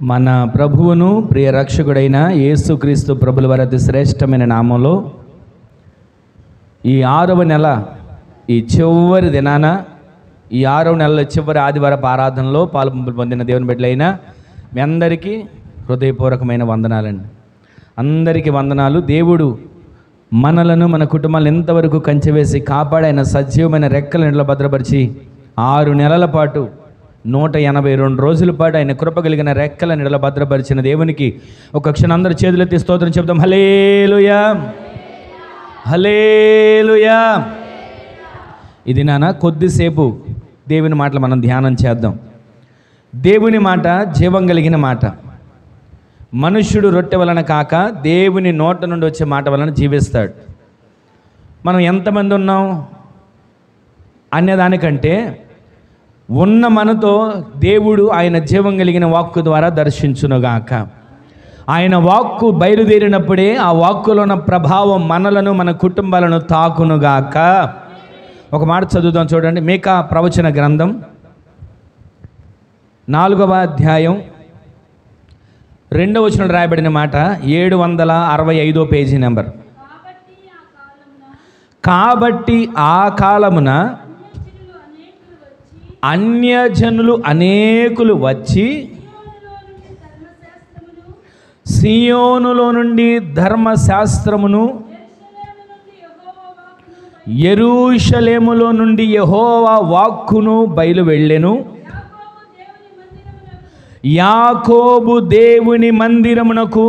మన ప్రభువును ప్రియ రక్షకుడైన యేసుక్రీస్తు ప్రభుల వారి అతి శ్రేష్టమైన నామంలో ఈ 6వ నెల ఈ చివరి దినాన ఈ 6వ నెలలో చివరి ఆదివారపు ఆరాధనలో పాలుపంపులు పొందిన దేవుని బిడ్డలైన మీ అందరికీ హృదయపూర్వకమైన వందనాలండి. అందరికీ వందనాలు. దేవుడు మనలను మన కుటుంబాలను ఎంతవరకు కంచెవేసి కాపాడి ఆయన సజీవమైన రెక్కల నీడలో భద్రపరిచి 6 నెలల పాటు 182 రోజుల పాటు ఆయన కృప కలిగిన రెక్కల నీడలో భద్రపరిచిన దేవునికి ఒక క్షణం అందరి చేతులెత్తి స్తోత్రం చెప్తాం. హల్లెలూయా, హల్లెలూయా. ఇది నాన్న కొద్దిసేపు దేవుని మాటలు మనం ధ్యానం చేద్దాం. దేవుని మాట జీవం కలిగిన మాట. మనుష్యుడు రొట్టె వలన కాక దేవుని నోట నుండి వచ్చే మాట వలన జీవిస్తాడు. మనం ఎంతమంది ఉన్నాం అనేదానికంటే ఉన్న మనతో దేవుడు ఆయన జీవం కలిగిన వాక్కు ద్వారా దర్శించునుగాక. ఆయన వాక్కు బయలుదేరినప్పుడే ఆ వాక్కులో ఉన్న ప్రభావం మనలను మన కుటుంబాలను తాకునుగాక. ఒక మాట చదువుదాం చూడండి. మీకా ప్రవచన గ్రంథం 4వ అధ్యాయం 2వ వచనంలో రాయబడిన మాట 765 పేజీ నెంబర్. కాబట్టి ఆ కాలమున అన్యజనులు అనేకులు వచ్చి సియోనులో నుండి ధర్మశాస్త్రమును, యెరూషలేములో నుండి యెహోవా వాక్కును బయలు వెళ్ళెను. యాకోబు దేవుని మందిరమునకు,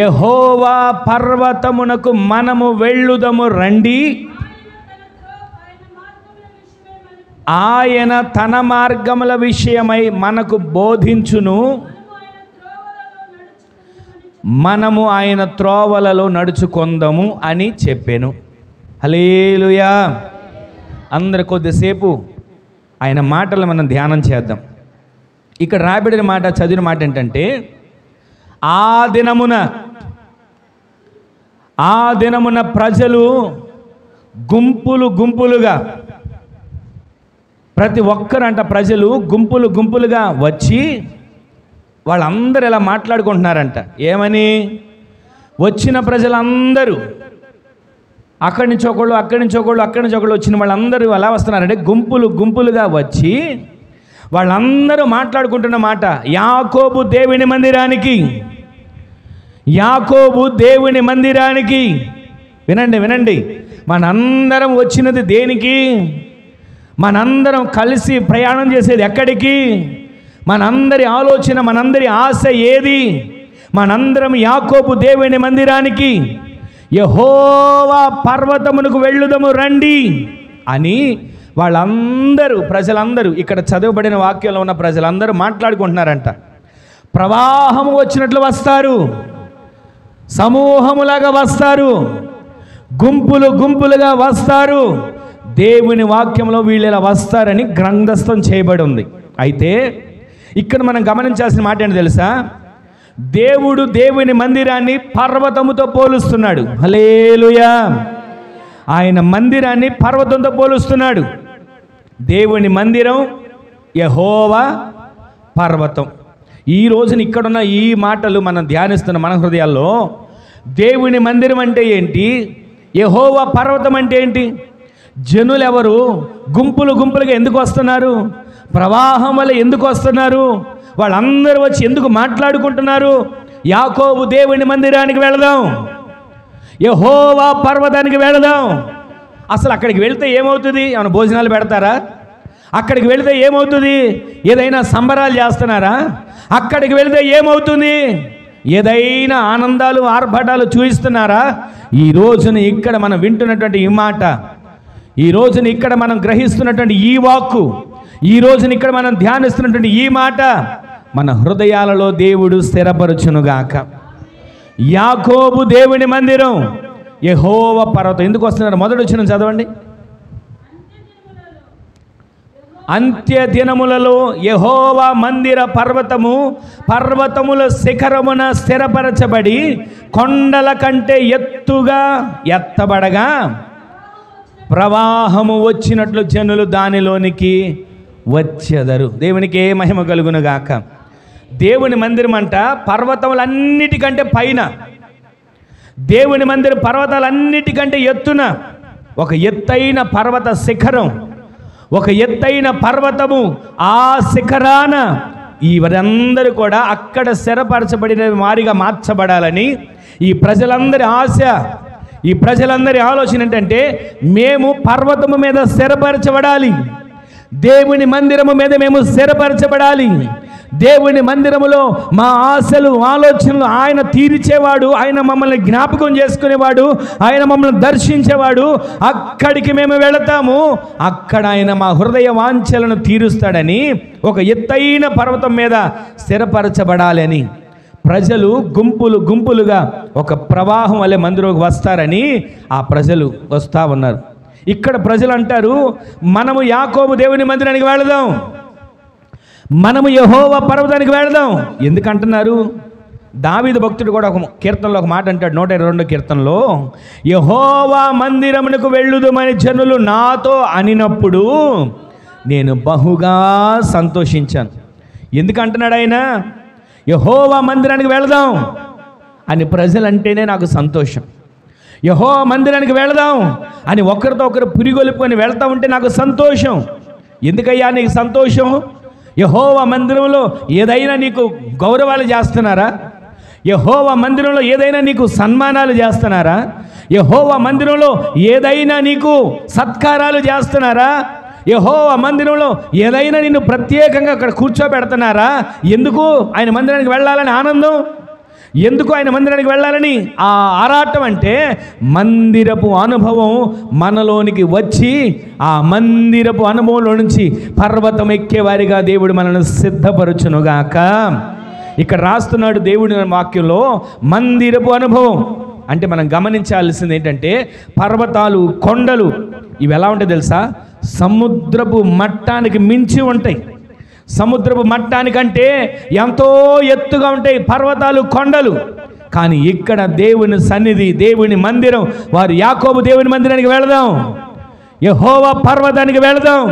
యెహోవా పర్వతమునకు మనము వెళ్ళుదము రండి. ఆయన తన మార్గముల విషయమై మనకు బోధించును. మనము ఆయన త్రోవలలో నడుచుకొందము అని చెప్పాను. హల్లెలూయా. అందరు కొద్దిసేపు ఆయన మాటలు మనం ధ్యానం చేద్దాం. ఇక్కడ రాబడిన మాట, చదివిన మాట ఏంటంటే, ఆ దినమున ప్రజలు గుంపులు గుంపులుగా, ప్రతి ఒక్కరంట ప్రజలు గుంపులు గుంపులుగా వచ్చి వాళ్ళందరూ ఇలా మాట్లాడుకుంటున్నారంట. ఏమని? వచ్చిన ప్రజలందరూ అక్కడి నుంచి ఒకళ్ళు, అక్కడి నుంచి ఒకళ్ళు, అక్కడి నుంచి ఒకళ్ళు వచ్చిన వాళ్ళందరూ ఎలా వస్తున్నారంటే గుంపులు గుంపులుగా వచ్చి వాళ్ళందరూ మాట్లాడుకుంటున్న మాట, యాకోబు దేవుని మందిరానికి, యాకోబు దేవుని మందిరానికి. వినండి వినండి, మనందరం వచ్చినది దేనికి? మనందరం కలిసి ప్రయాణం చేసేది ఎక్కడికి? మనందరి ఆలోచన, మనందరి ఆశ ఏది? మనందరం యాకోబు దేవుని మందిరానికి, యెహోవా పర్వతమునకు వెళ్ళుదము రండి అని వాళ్ళందరూ, ప్రజలందరూ, ఇక్కడ చదవబడిన వాక్యంలో ఉన్న ప్రజలందరూ మాట్లాడుకుంటున్నారంట. ప్రవాహము వచ్చినట్లు వస్తారు, సమూహములాగా వస్తారు, గుంపులు గుంపులుగా వస్తారు. దేవుని వాక్యంలో వీళ్ళు ఇలా వస్తారని గ్రంథస్థం చేయబడి ఉంది. అయితే ఇక్కడ మనం గమనించాల్సిన మాట ఏంటి తెలుసా? దేవుడు దేవుని మందిరాన్ని పర్వతముతో పోలుస్తున్నాడు. హల్లెలూయా. ఆయన మందిరాన్ని పర్వతంతో పోలుస్తున్నాడు. దేవుని మందిరం, యెహోవా పర్వతం. ఈ రోజున ఇక్కడున్న ఈ మాటలు మనం ధ్యానిస్తున్న మన హృదయాల్లో దేవుని మందిరం అంటే ఏంటి, యెహోవా పర్వతం అంటే ఏంటి? జనులు ఎవరు? గుంపులు గుంపులుగా ఎందుకు వస్తున్నారు? ప్రవాహం వల్ల ఎందుకు వస్తున్నారు? వాళ్ళందరూ వచ్చి ఎందుకు మాట్లాడుకుంటున్నారు? యాకోబు దేవుని మందిరానికి వెళదాం, యెహోవా పర్వతానికి వెళదాం. అసలు అక్కడికి వెళ్తే ఏమవుతుంది? ఏమైనా భోజనాలు పెడతారా? అక్కడికి వెళితే ఏమవుతుంది? ఏదైనా సంబరాలు చేస్తున్నారా? అక్కడికి వెళితే ఏమవుతుంది? ఏదైనా ఆనందాలు ఆర్భటాలు చూపిస్తున్నారా? ఈ రోజున ఇక్కడ మనం వింటున్నటువంటి ఈ మాట, ఈ రోజున ఇక్కడ మనం గ్రహిస్తున్నటువంటి ఈ వాక్కు, ఈ రోజున ఇక్కడ మనం ధ్యానిస్తున్నటువంటి ఈ మాట మన హృదయాలలో దేవుడు స్థిరపరచునుగాక. యాకోబు దేవుని మందిరం, యెహోవా పర్వతం. ఎందుకు వస్తున్నారు? మొదటి వచనం చదవండి. అంత్య దినములలో యెహోవా మందిర పర్వతము పర్వతముల శిఖరమున స్థిరపరచబడి కొండల కంటే ఎత్తుగా ఎత్తబడగా ప్రవాహము వచ్చినట్లు జనులు దానిలోనికి వచ్చెదరు. దేవునికి ఏ మహిమ కలుగును గాక. దేవుని మందిరం అంట పర్వతములన్నిటికంటే పైన, దేవుని మందిరం పర్వతాలన్నిటికంటే ఎత్తున, ఒక ఎత్తైన పర్వత శిఖరం, ఒక ఎత్తైన పర్వతము. ఆ శిఖరాన వీరందరూ కూడా అక్కడ స్థిరపరచబడిన వారిగా మార్చబడాలని ఈ ప్రజలందరి ఆశ, ఈ ప్రజలందరి ఆలోచన ఏంటంటే మేము పర్వతము మీద స్థిరపరచబడాలి, దేవుని మందిరము మీద మేము స్థిరపరచబడాలి. దేవుని మందిరములో మా ఆశలు ఆలోచనలు ఆయన తీర్చేవాడు, ఆయన మమ్మల్ని జ్ఞాపకం చేసుకునేవాడు, ఆయన మమ్మల్ని దర్శించేవాడు. అక్కడికి మేము వెళతాము, అక్కడ ఆయన మా హృదయ వాంఛలను తీరుస్తాడని ఒక ఎత్తైన పర్వతం మీద స్థిరపరచబడాలని ప్రజలు గుంపులు గుంపులుగా ఒక ప్రవాహం వలె మందిరంలోకి వస్తారని ఆ ప్రజలు వస్తూ ఉన్నారు. ఇక్కడ ప్రజలు అంటారు, మనము యాకోబు దేవుని మందిరానికి వెళదాం, మనము యెహోవా పర్వతానికి వెళదాం. ఎందుకంటున్నారు? దావీదు భక్తుడు కూడా ఒక కీర్తనలో ఒక మాట అంటాడు, 122 కీర్తనలో, యెహోవా మందిరమునకు వెళ్ళుదుమని జనులు నాతో అనినప్పుడు నేను బహుగా సంతోషించాను. ఎందుకంటున్నాడు ఆయన? యెహోవా మందిరానికి వెళదాం అని ప్రజలంటేనే నాకు సంతోషం. యెహోవా మందిరానికి వెళదాం అని ఒకరితో ఒకరు పురిగొలుపుకొని వెళ్తూ ఉంటే నాకు సంతోషం. ఎందుకయ్యా నీకు సంతోషం? యెహోవా మందిరంలో ఏదైనా నీకు గౌరవాలు చేస్తున్నారా? యెహోవా మందిరంలో ఏదైనా నీకు సన్మానాలు చేస్తున్నారా? యెహోవా మందిరంలో ఏదైనా నీకు సత్కారాలు చేస్తున్నారా? యెహోవా మందిరంలో ఏదైనా నిన్ను ప్రత్యేకంగా అక్కడ కూర్చోబెడుతున్నారా? ఎందుకు ఆయన మందిరానికి వెళ్ళాలని ఆనందం, ఎందుకు ఆయన మందిరానికి వెళ్ళాలని ఆ ఆరాటం అంటే మందిరపు అనుభవం మనలోనికి వచ్చి ఆ మందిరపు అనుభవంలో నుంచి పర్వతం ఎక్కేవారిగా దేవుడు మనల్ని సిద్ధపరచునుగాక. ఇక్కడ రాస్తున్నాడు దేవుడి వాక్యంలో మందిరపు అనుభవం అంటే మనం గమనించాల్సింది ఏంటంటే పర్వతాలు, కొండలు ఇవి ఎలా ఉంటాయి తెలుసా? సముద్రపు మట్టానికి మించి ఉంటాయి. సముద్రపు మట్టానికంటే ఎంతో ఎత్తుగా ఉంటాయి పర్వతాలు, కొండలు. కానీ ఇక్కడ దేవుని సన్నిధి, దేవుని మందిరం, వారు యాకోబు దేవుని మందిరానికి వెళదాం, యెహోవా పర్వతానికి వెళదాం.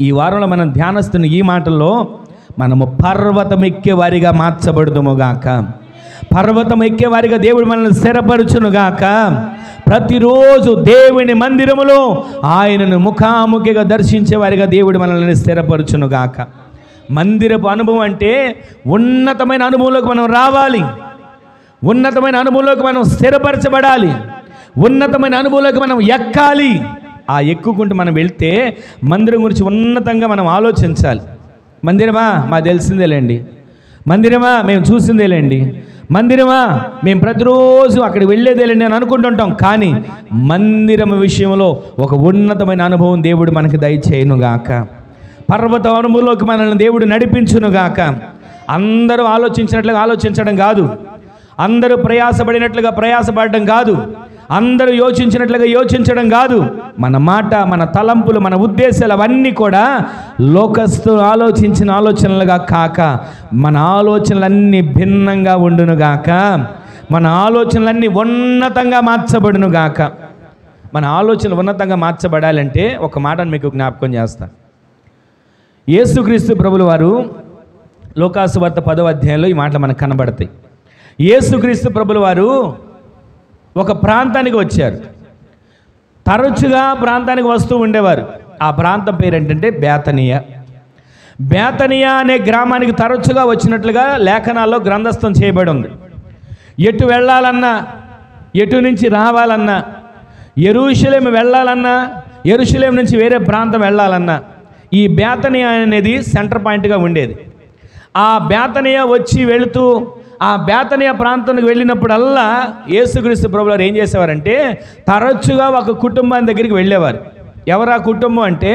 ఈ వారంలో మనం ధ్యానిస్తున్న ఈ మాటల్లో మనము పర్వతం ఎక్కేవారిగా మార్చబడుదుముగాక, పర్వతం ఎక్కేవారిగా దేవుడు మనల్ని స్థిరపరచునుగాక. ప్రతిరోజు దేవుని మందిరములో ఆయనను ముఖాముఖిగా దర్శించేవారిగా దేవుడు మనల్ని స్థిరపరచునుగాక. మందిరపు అనుభవం అంటే ఉన్నతమైన అనుభవంలోకి మనం రావాలి, ఉన్నతమైన అనుభవంలోకి మనం స్థిరపరచబడాలి, ఉన్నతమైన అనుభవంలోకి మనం ఎక్కాలి. ఆ ఎక్కుకుంటూ మనం వెళ్తే మందిరం గురించి ఉన్నతంగా మనం ఆలోచించాలి. మందిరమా మాకు తెలిసిందేలేండి, మందిరమా మేము చూసిందేలేండి, మందిరమా మేము ప్రతిరోజు అక్కడికి వెళ్ళేదేలేండి అని అనుకుంటుంటాం. కానీ మందిరం విషయంలో ఒక ఉన్నతమైన అనుభవం దేవుడు మనకి దయచేయునుగాక. పర్వత అనుభవంలోకి మనల్ని దేవుడు నడిపించునుగాక. అందరూ ఆలోచించినట్లుగా ఆలోచించడం కాదు, అందరూ ప్రయాసపడినట్లుగా ప్రయాసపడడం కాదు, అందరూ యోచించినట్లుగా యోచించడం కాదు. మన మాట, మన తలంపులు, మన ఉద్దేశాలు అవన్నీ కూడా లోకస్తులు ఆలోచించిన ఆలోచనలుగా కాక మన ఆలోచనలన్నీ భిన్నంగా ఉండునుగాక, మన ఆలోచనలన్నీ ఉన్నతంగా మార్చబడునుగాక. మన ఆలోచనలు ఉన్నతంగా మార్చబడాలంటే ఒక మాటను మీకు జ్ఞాపకం చేస్తాను. యేసుక్రీస్తు ప్రభులు వారు లోకాసు వార్త 10వ అధ్యాయంలో ఈ మాటలు మనకు కనబడతాయి. యేసుక్రీస్తు ప్రభులు వారు ఒక ప్రాంతానికి వచ్చారు. తరచుగా ప్రాంతానికి వస్తూ ఉండేవారు. ఆ ప్రాంతం పేరు ఏంటంటే బేతనియా. బేతనియా అనే గ్రామానికి తరచుగా వచ్చినట్లుగా లేఖనాల్లో గ్రంథస్థం చేయబడి ఉంది. ఎటు వెళ్ళాలన్నా, ఎటు నుంచి రావాలన్నా, యెరూషలేము వెళ్ళాలన్నా, యెరూషలేము నుంచి వేరే ప్రాంతం వెళ్ళాలన్నా ఈ బేతనియా అనేది సెంటర్ పాయింట్గా ఉండేది. ఆ బేతనియా వచ్చి వెళుతూ ఆ బేతనియా ప్రాంతానికి వెళ్ళినప్పుడల్లా యేసుక్రీస్తు ప్రభువారు ఏం చేసేవారంటే తరచుగా ఒక కుటుంబాన్ని దగ్గరికి వెళ్ళేవారు. ఎవరా కుటుంబం అంటే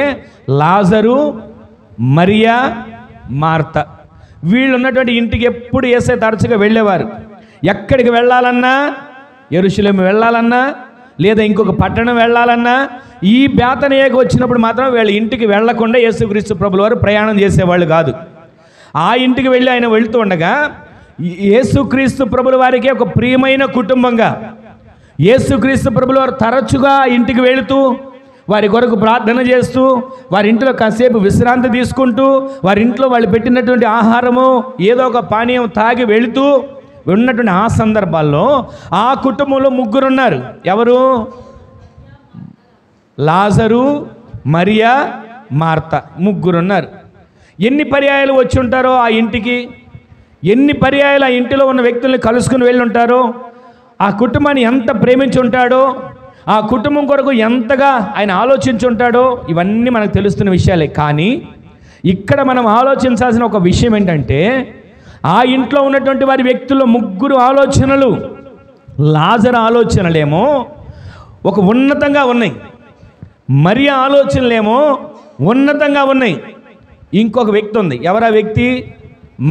లాజరు, మరియా, మార్త. వీళ్ళు ఉన్నటువంటి ఇంటికి ఎప్పుడు యేసయ్య తరచుగా వెళ్ళేవారు. ఎక్కడికి వెళ్ళాలన్నా, యెరూషలేము వెళ్ళాలన్నా లేదా ఇంకొక పట్టణం వెళ్ళాలన్నా ఈ బేతనియాకు వచ్చినప్పుడు మాత్రం వీళ్ళ ఇంటికి వెళ్లకుండా యేసుక్రీస్తు ప్రభువారు ప్రయాణం చేసేవాళ్ళు కాదు. ఆ ఇంటికి వెళ్ళి ఆయన వెళుతూ ఉండగా యేసుక్రీస్తు ప్రభుల వారికి ఒక ప్రియమైన కుటుంబంగా యేసుక్రీస్తు ప్రభుల వారు తరచుగా ఇంటికి వెళుతూ వారి కొరకు ప్రార్థన చేస్తూ, వారి ఇంట్లో కాసేపు విశ్రాంతి తీసుకుంటూ, వారి ఇంట్లో వాళ్ళు పెట్టినటువంటి ఆహారము ఏదో ఒక పానీయం తాగి వెళుతూ ఉన్నటువంటి ఆ సందర్భాల్లో ఆ కుటుంబంలో ముగ్గురున్నారు. ఎవరు? లాజరు, మరియా, మార్త, ముగ్గురున్నారు. ఎన్ని పర్యాయాలు వచ్చి ఉంటారో ఆ ఇంటికి, ఎన్ని పర్యాయాలు ఆ ఇంటిలో ఉన్న వ్యక్తుల్ని కలుసుకుని వెళ్ళి ఉంటారో, ఆ కుటుంబాన్ని ఎంత ప్రేమించి ఉంటాడో, ఆ కుటుంబం కొరకు ఎంతగా ఆయన ఆలోచించి ఉంటాడో, ఇవన్నీ మనకు తెలుస్తున్న విషయాలే. కానీ ఇక్కడ మనం ఆలోచించాల్సిన ఒక విషయం ఏంటంటే, ఆ ఇంట్లో ఉన్నటువంటి వారి వ్యక్తుల్లో ముగ్గురు ఆలోచనలు, లాజరు ఆలోచనలేమో ఒక ఉన్నతంగా ఉన్నాయి, మరియా ఆలోచనలేమో ఉన్నతంగా ఉన్నాయి. ఇంకొక వ్యక్తి ఉంది. ఎవరా వ్యక్తి?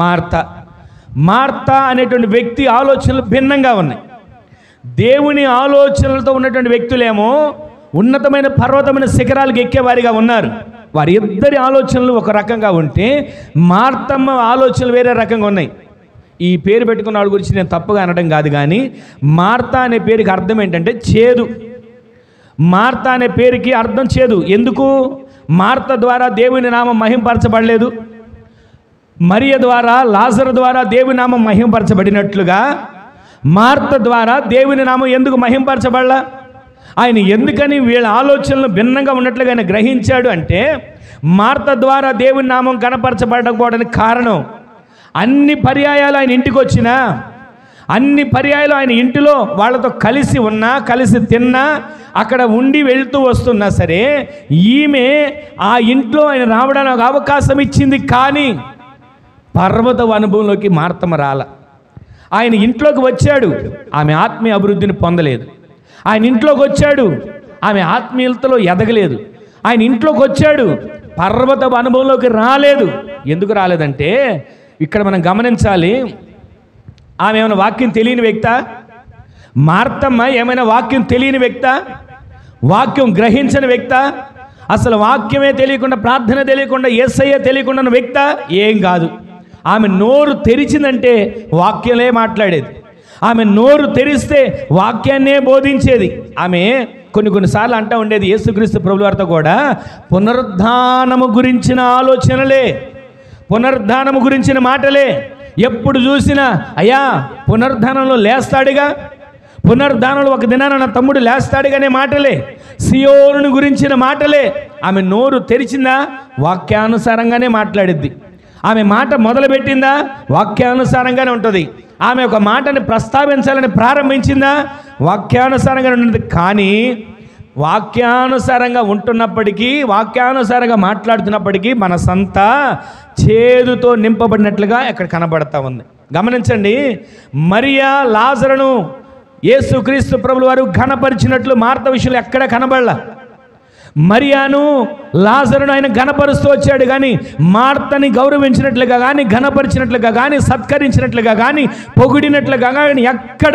మార్త. మార్త అనేటువంటి వ్యక్తి ఆలోచనలు భిన్నంగా ఉన్నాయి. దేవుని ఆలోచనలతో ఉన్నటువంటి వ్యక్తులేమో ఉన్నతమైన పర్వతమైన శిఖరాలకు ఎక్కేవారిగా ఉన్నారు. వారి ఇద్దరి ఆలోచనలు ఒక రకంగా ఉంటే మార్తమ్మ ఆలోచనలు వేరే రకంగా ఉన్నాయి. ఈ పేరు పెట్టుకున్న వాళ్ళ గురించి నేను తప్పుగా అనడం కాదు, కానీ మార్త అనే పేరుకి అర్థం ఏంటంటే చేదు. మార్త అనే పేరుకి అర్థం చేదు. ఎందుకు? మార్త ద్వారా దేవుని నామం మహింపరచబడలేదు, మరియ ద్వారా, లాజరు ద్వారా దేవుని నామం మహింపరచబడినట్లుగా మార్త ద్వారా దేవుని నామం ఎందుకు మహింపరచబడలా? ఆయన ఎందుకని వీళ్ళ ఆలోచనలు భిన్నంగా ఉన్నట్లుగా ఆయన గ్రహించాడు అంటే, మార్త ద్వారా దేవుని నామం కనపరచబడకపోవడానికి కారణం, అన్ని పర్యాయాలు ఆయన ఇంటికి వచ్చినా, అన్ని పర్యాయాలు ఆయన ఇంటిలో వాళ్ళతో కలిసి ఉన్నా, కలిసి తిన్నా, అక్కడ ఉండి వెళ్తూ వస్తున్నా సరే, ఈమె ఆ ఇంట్లో ఆయన రావడానికి అవకాశం ఇచ్చింది. కానీ పర్వత అనుభవంలోకి మార్తమ్మ రాల. ఆయన ఇంట్లోకి వచ్చాడు, ఆమె ఆత్మీయ అభివృద్ధిని పొందలేదు. ఆయన ఇంట్లోకి వచ్చాడు, ఆమె ఆత్మీయతలో ఎదగలేదు. ఆయన ఇంట్లోకి వచ్చాడు, పర్వత అనుభవంలోకి రాలేదు. ఎందుకు రాలేదంటే, ఇక్కడ మనం గమనించాలి, ఆమె ఏమైనా వాక్యం తెలియని వ్యక్తా? మార్తమ్మ ఏమైనా వాక్యం తెలియని వ్యక్తా? వాక్యం గ్రహించని వ్యక్తా? అసలు వాక్యమే తెలియకుండా, ప్రార్థన తెలియకుండా, యేసయ్య తెలియకుండా ఉన్న వ్యక్తా? ఏం కాదు. ఆమె నోరు తెరిచిందంటే వాక్యలే మాట్లాడేది. ఆమె నోరు తెరిస్తే వాక్యాన్నే బోధించేది. ఆమె కొన్నిసార్లు అంటూ ఉండేది యేసుక్రీస్తు ప్రభువారితో కూడా, పునరుద్ధానము గురించిన ఆలోచనలే, పునరుద్ధానము గురించిన మాటలే. ఎప్పుడు చూసినా అయ్యా పునరుద్ధానంలో లేస్తాడుగా, పునరుద్ధానంలో ఒక దినాన నా తమ్ముడు లేస్తాడుగానే మాటలే, సియోనుని గురించిన మాటలే. ఆమె నోరు తెరిచిందా వాక్యానుసారంగానే మాట్లాడిద్ది. ఆమె మాట మొదలుపెట్టిందా వాక్యానుసారంగానే ఉంటుంది. ఆమె ఒక మాటని ప్రస్తావించాలని ప్రారంభించిందా వాక్యానుసారంగానే ఉంటుంది. కానీ వాక్యానుసారంగా ఉంటున్నప్పటికీ, వాక్యానుసారంగా మాట్లాడుతున్నప్పటికీ మనసంతా చేదుతో నింపబడినట్లుగా ఇక్కడ కనబడతా ఉంది. గమనించండి, మరియా లాజరును యేసుక్రీస్తు ప్రభుల వారు ఘనపరిచినట్లు మార్త విషయంలో ఎక్కడ కనబడలా. మరియాను లాజరును ఆయన ఘనపరుస్తూ వచ్చాడు, కానీ మార్తని గౌరవించినట్లుగా కానీ, ఘనపరిచినట్లుగా కానీ, సత్కరించినట్లుగా కానీ, పొగిడినట్లుగా కానీ ఎక్కడ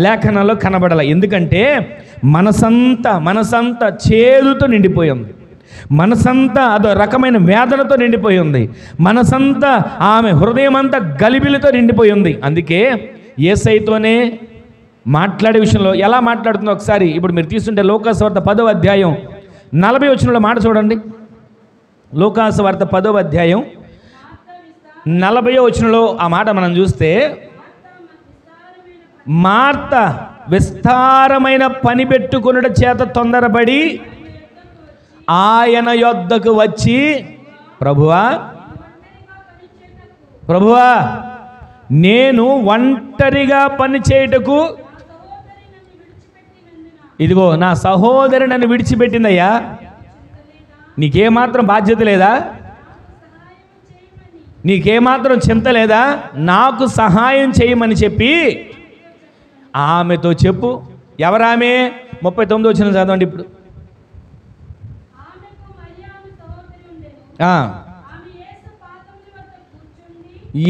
లేఖనాల్లో కనబడాల. ఎందుకంటే మనసంతా చేదుతో నిండిపోయి ఉంది. మనసంతా అదో రకమైన వేదనతో నిండిపోయి ఉంది. మనసంతా, ఆమె హృదయం అంతా గలిబిలితో నిండిపోయి ఉంది. అందుకే యేసయ్యతోనే మాట్లాడే విషయంలో ఎలా మాట్లాడుతుందో ఒకసారి ఇప్పుడు మీరు తీసుకుంటే లూకాసు వార్త 10వ అధ్యాయం 40వ వచనంలో మాట చూడండి. లూకాసు వార్త 10వ అధ్యాయం 40వ వచనంలో ఆ మాట మనం చూస్తే, మార్త విస్తారమైన పని పెట్టుకొనుట చేత తొందరపడి ఆయన యొద్దకు వచ్చి, ప్రభువా నేను ఒంటరిగా పని చేయుటకు, ఇదిగో నా సహోదరి నన్ను విడిచిపెట్టిందయ్యా, నీకేమాత్రం బాధ్యత లేదా? నీకేమాత్రం చింత లేదా? నాకు సహాయం చేయమని చెప్పి ఆమెతో చెప్పు. ఎవరామె? 39వ వచనం చదవండి ఇప్పుడు.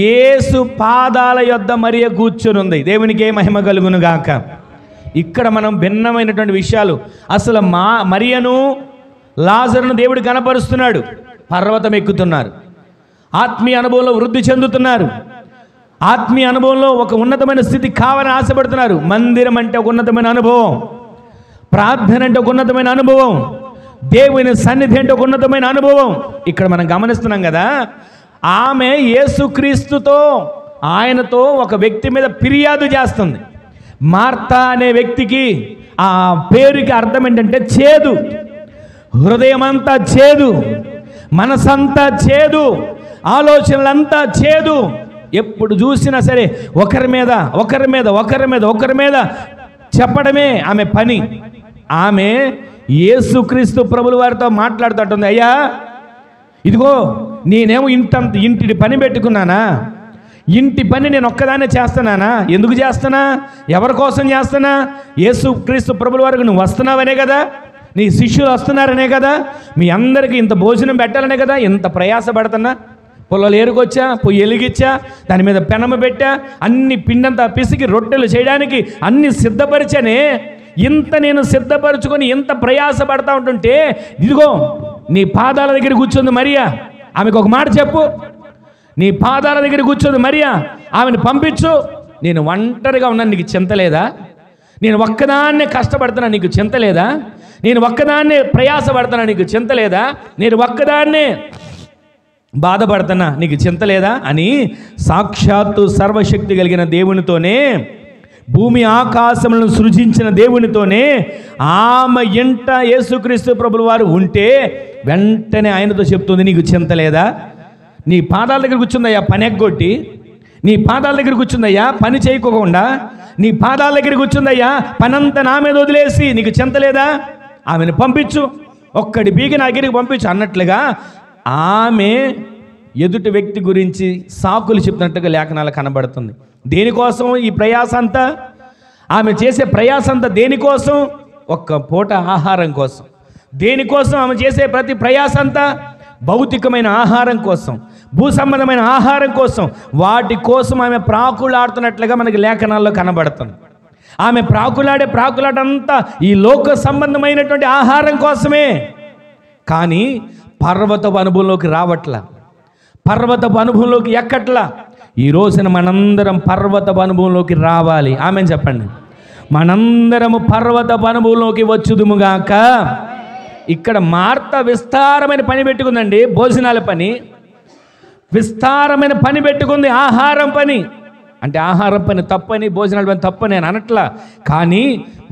యేసు పాదాల యొద్ద మరియ కూర్చొని ఉంది. దేవునికే మహిమ కలుగును గాక. ఇక్కడ మనం భిన్నమైనటువంటి విషయాలు, అసలు మరియను లాజరును దేవుడు కనపరుస్తున్నాడు, పర్వతం ఎక్కుతున్నారు, ఆత్మీయ అనుభవంలో వృద్ధి చెందుతున్నారు, ఆత్మీయ అనుభవంలో ఒక ఉన్నతమైన స్థితి కావాలని ఆశపడుతున్నారు. మందిరం అంటే ఒక ఉన్నతమైన అనుభవం, ప్రార్థన అంటే ఒక ఉన్నతమైన అనుభవం, దేవుని సన్నిధి అంటే ఒక ఉన్నతమైన అనుభవం. ఇక్కడ మనం గమనిస్తున్నాం కదా, ఆమె యేసుక్రీస్తుతో ఆయనతో ఒక వ్యక్తి మీద ఫిర్యాదు చేస్తుంది. మార్తా అనే వ్యక్తికి ఆ పేరుకి అర్థం ఏంటంటే చేదు, హృదయం అంతా చేదు, మనసంతా చేదు, ఆలోచనలంతా చేదు. ఎప్పుడు చూసినా సరే ఒకరి మీద చెప్పడమే ఆమె పని. ఆమె యేసుక్రీస్తు ప్రభుల వారితో మాట్లాడుతుంటుంది, అయ్యా ఇదిగో నేనేమో ఇంటి పని పెట్టుకున్నానా, ఇంటి పని నేను ఒక్కదాన్నే చేస్తున్నానా? ఎందుకు చేస్తున్నా? ఎవరి కోసం చేస్తున్నా? యేసుక్రీస్తు ప్రభుల వారికి నువ్వు వస్తున్నావనే కదా, నీ శిష్యులు వస్తున్నారనే కదా, మీ అందరికీ ఇంత భోజనం పెట్టాలనే కదా ఇంత ప్రయాసపడుతున్నా. పొలాలు ఏరుకొచ్చా, పొయ్యి ఎలిగిచ్చా, దాని మీద పెనమ పెట్టా, అన్ని పిండంతా పిసికి రొట్టెలు చేయడానికి అన్ని సిద్ధపరిచానే. ఇంత నేను సిద్ధపరచుకొని ఇంత ప్రయాసపడతా ఉంటుంటే ఇదిగో నీ పాదాల దగ్గర కూర్చుంది మరియా, ఆమెకు ఒక మాట చెప్పు, నీ పాదాల దగ్గర కూర్చోదు మరియా, ఆమెను పంపించు. నేను ఒంటరిగా ఉన్నాను, నీకు చింత లేదా? నేను ఒక్కదాన్నే కష్టపడుతున్నా, నీకు చింత లేదా? నేను ఒక్కదాన్నే ప్రయాసపడుతున్నా, నీకు చింత లేదా? నేను ఒక్కదాన్నే బాధపడుతున్నా, నీకు చింత లేదా? అని సాక్షాత్తు సర్వశక్తి కలిగిన దేవునితోనే, భూమి ఆకాశములను సృజించిన దేవునితోనే ఆమె ఇంట యేసుక్రీస్తు ప్రభుల వారు ఉంటే వెంటనే ఆయనతో చెప్తుంది, నీకు చింత లేదా? నీ పాదాల దగ్గర కూర్చుందయ్యా పని ఎగ్గొట్టి, నీ పాదాల దగ్గర కూర్చుందయ్యా పని చేయకోకుండా, నీ పాదాల దగ్గర కూర్చుందయ్యా పనంతా నా మీద వదిలేసి, నీకు చింత లేదా? ఆమెను పంపించు, ఒక్కడి బీగి నా దగ్గరికి పంపించు అన్నట్లుగా ఆమె ఎదుటి వ్యక్తి గురించి సాకులు చెప్పినట్టుగా లేఖనాలు కనబడుతుంది. దేనికోసం ఈ ప్రయాస అంతా? ఆమె చేసే ప్రయాస అంతా దేనికోసం? ఒక్క పూట ఆహారం కోసం. దేనికోసం ఆమె చేసే ప్రతి ప్రయాస అంతా? భౌతికమైన ఆహారం కోసం, భూ సంబంధమైన ఆహారం కోసం. వాటి కోసం ఆమె ప్రాకులాడుతున్నట్లుగా మనకి లేఖనాల్లో కనబడుతుంది. ఆమె ప్రాకులాడంతా ఈ లోక సంబంధమైనటువంటి ఆహారం కోసమే. కానీ పర్వతపు అనుభవంలోకి రావట్లా, పర్వతపు అనుభవంలోకి ఎక్కట్లా. ఈ రోజున మనందరం పర్వతపు అనుభవంలోకి రావాలి. ఆమెను చెప్పండి. మనందరము పర్వతపు అనుభవంలోకి వచ్చుదుముగాక. ఇక్కడ మార్త విస్తారమైన పని పెట్టుకుందండి, భోజనాల పని, విస్తారమైన పని పెట్టుకుంది, ఆహారం పని. అంటే ఆహారం పని తప్పని, భోజనాల పని తప్పని నేను అనట్లా, కానీ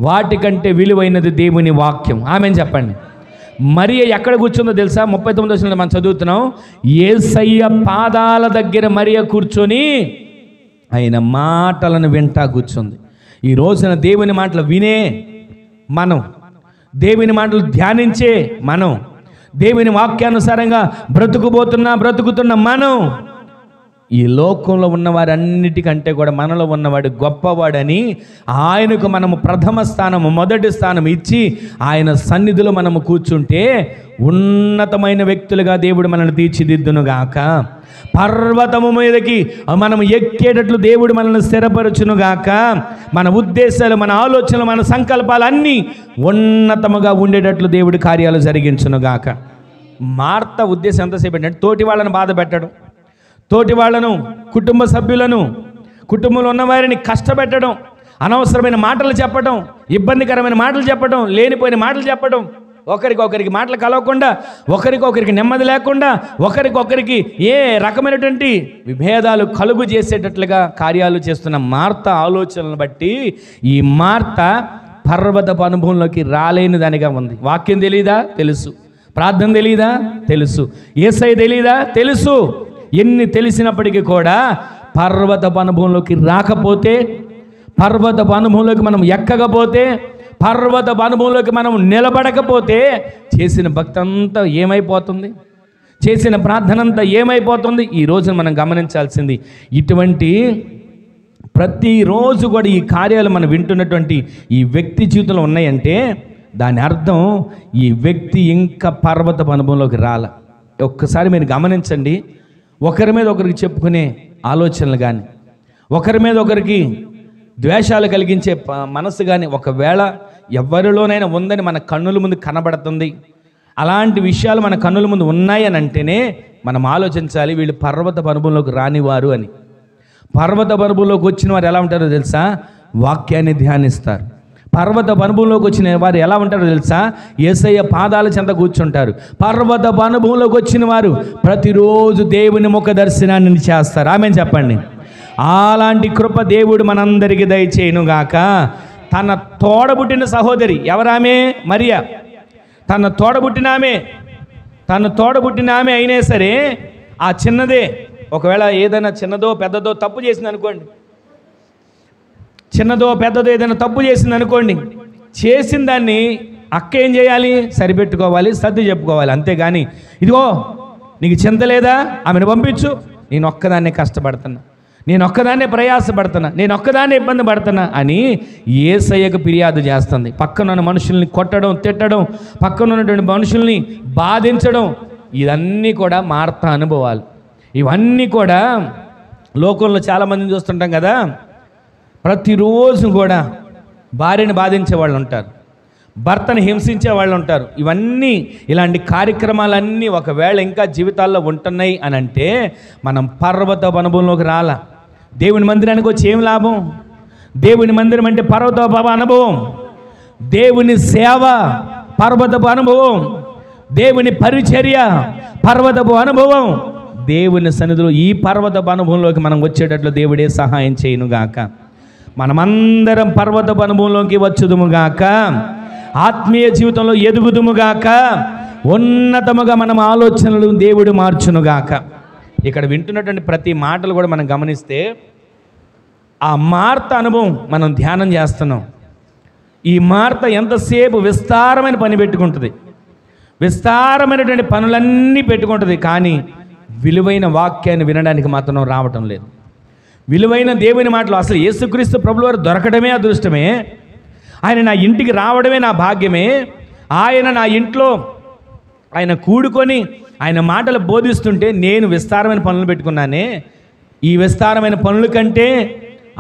వాటికంటే విలువైనది దేవుని వాక్యం. ఆమెను చెప్పండి. మరియ ఎక్కడ కూర్చుందో తెలుసా? 39వ వచనంలో మనం చదువుతున్నాం, యేసయ్య పాదాల దగ్గర మరియ కూర్చొని ఆయన మాటలను వింటా కూర్చుంది. ఈ రోజున దేవుని మాటలు వినే మనం, దేవుని మాటలు ధ్యానించే మనం, దేవుని వాక్యానుసారంగా బ్రతుకుతున్న మనం ఈ లోకంలో ఉన్నవారన్నిటికంటే కూడా మనలో ఉన్నవాడు గొప్పవాడని ఆయనకు మనము ప్రథమ స్థానము, మొదటి స్థానం ఇచ్చి ఆయన సన్నిధిలో మనము కూర్చుంటే ఉన్నతమైన వ్యక్తులుగా దేవుడు మనల్ని తీర్చిదిద్దునుగాక. పర్వతము మీదకి మనం ఎక్కేటట్లు దేవుడు మనల్ని స్థిరపరచునుగాక. మన ఉద్దేశాలు, మన ఆలోచనలు, మన సంకల్పాలు అన్నీ ఉన్నతముగా ఉండేటట్లు దేవుడి కార్యాలు జరిగించునుగాక. మార్త ఉద్దేశం ఎంతసేపు ఏంటంటే తోటి వాళ్ళని బాధ పెట్టడం, తోటి వాళ్ళను, కుటుంబ సభ్యులను, కుటుంబంలో ఉన్నవారిని కష్టపెట్టడం, అనవసరమైన మాటలు చెప్పడం, ఇబ్బందికరమైన మాటలు చెప్పడం, లేనిపోయిన మాటలు చెప్పడం, ఒకరికొకరికి మాటలు కలవకుండా, ఒకరికొకరికి నెమ్మది లేకుండా, ఒకరికొకరికి ఏ రకమైనటువంటి విభేదాలు కలుగు చేసేటట్లుగా కార్యాలు చేస్తున్న మార్త ఆలోచనలను బట్టి ఈ మార్త పర్వతపు అనుభవంలోకి రాలేని దానిగా ఉంది. వాక్యం తెలీదా? తెలుసు. ప్రార్థన తెలీదా? తెలుసు. యేసయ్య తెలీదా? తెలుసు. ఎన్ని తెలిసినప్పటికీ కూడా పర్వతపు అనుభవంలోకి రాకపోతే, పర్వతపు అనుభవంలోకి మనం ఎక్కకపోతే, పర్వతపు అనుభవంలోకి మనం నిలబడకపోతే చేసిన భక్తి అంతా ఏమైపోతుంది? చేసిన ప్రార్థన అంతా ఏమైపోతుంది? ఈ రోజున మనం గమనించాల్సింది ఇటువంటి ప్రతిరోజు కూడా ఈ కార్యాలు మనం వింటున్నటువంటి ఈ వ్యక్తి జీవితంలో ఉన్నాయంటే దాని అర్థం ఈ వ్యక్తి ఇంకా పర్వతపు అనుభవంలోకి రాల. ఒక్కసారి మీరు గమనించండి. ఒకరి మీద ఒకరికి చెప్పుకునే ఆలోచనలు కానీ, ఒకరి మీద ఒకరికి ద్వేషాలు కలిగించే మనసు కానీ ఒకవేళ ఎవరిలోనైనా ఉందని మన కన్నుల ముందు కనబడుతుంది, అలాంటి విషయాలు మన కన్నుల ముందు ఉన్నాయని అంటేనే మనం ఆలోచించాలి వీళ్ళు పర్వతపు అనుభవంలోకి రానివారు అని. పర్వతపు అనుభవంలోకి వచ్చిన వారు ఎలా ఉంటారో తెలుసా? వాక్యాన్ని ధ్యానిస్తారు. పర్వతపు అనుభవంలోకి వచ్చిన వారు ఎలా ఉంటారో తెలుసా? యేసయ్య పాదాల చెంత కూర్చుంటారు. పర్వతపు అనుభవంలోకి వచ్చిన వారు ప్రతిరోజు దేవుని ముఖ దర్శనాన్ని చేస్తారు. ఆమె చెప్పండి. అలాంటి కృప దేవుడు మనందరికీ దయచేయునుగాక. తన తోడబుట్టిన సహోదరి ఎవరామె? మరియా. తన తోడబుట్టిన ఆమె అయినా సరే ఆ చిన్నదే ఒకవేళ ఏదైనా చిన్నదో పెద్దదో తప్పు చేసింది అనుకోండి, ఏదైనా తప్పు చేసింది అనుకోండి, చేసిన దాన్ని అక్క ఏం చేయాలి? సరిపెట్టుకోవాలి, సర్ది చెప్పుకోవాలి. అంతేగాని ఇదిగో నీకు చింత లేదా, ఆమెను పంపించు, నేను ఒక్కదాన్నే కష్టపడుతున్నా, నేను ఒక్కదాన్నే ప్రయాసపడుతున్నా, నేను ఒక్కదాన్నే ఇబ్బంది పడుతున్నా అని యేసయ్యకు ఫిర్యాదు చేస్తుంది. పక్కనున్న మనుషుల్ని కొట్టడం, తిట్టడం, పక్కన ఉన్నటువంటి మనుషుల్ని బాధించడం, ఇవన్నీ కూడా మార్తా అనుభవాలు. ఇవన్నీ కూడా లోకంలో చాలామందిని చూస్తుంటాం కదా, ప్రతిరోజు కూడా భార్యను బాధించే వాళ్ళు ఉంటారు, భర్తను హింసించే వాళ్ళు ఉంటారు. ఇలాంటి కార్యక్రమాలన్నీ ఒకవేళ ఇంకా జీవితాల్లో ఉంటున్నాయి అని అంటే మనం పర్వతపు అనుభవంలోకి రాలా. దేవుని మందిరానికి వచ్చి ఏం లాభం? దేవుని మందిరం అంటే పర్వతపు అనుభవం, దేవుని సేవ పర్వతపు అనుభవం, దేవుని పరిచర్య పర్వతపు అనుభవం. దేవుని సన్నిధిలో ఈ పర్వతపు అనుభవంలోకి మనం వచ్చేటట్లు దేవుడే సహాయం చేయునుగాక. మనమందరం పర్వతపు అనుభవంలోకి వచ్చుదుముగాక, ఆత్మీయ జీవితంలో ఎదుగుదుముగాక, ఉన్నతముగా మనం ఆలోచనలు దేవుడు మార్చునుగాక. ఇక్కడ వింటున్నటువంటి ప్రతి మాటలు కూడా మనం గమనిస్తే ఆ మార్త అనుభవం మనం ధ్యానం చేస్తున్నాం. ఈ మార్త ఎంతసేపు విస్తారమైన పని పెట్టుకుంటుంది, విస్తారమైనటువంటి పనులన్నీ పెట్టుకుంటుంది, కానీ విలువైన వాక్యాన్ని వినడానికి మాత్రం రావటం లేదు. విలువైన దేవుని మాటలు, అసలు యేసుక్రీస్తు ప్రభుల వారు దొరకడమే అదృష్టమే, ఆయన నా ఇంటికి రావడమే నా భాగ్యమే, ఆయన నా ఇంట్లో ఆయన కూడుకొని ఆయన మాటలు బోధిస్తుంటే నేను విస్తారమైన పనులు పెట్టుకున్నానే. ఈ విస్తారమైన పనుల కంటే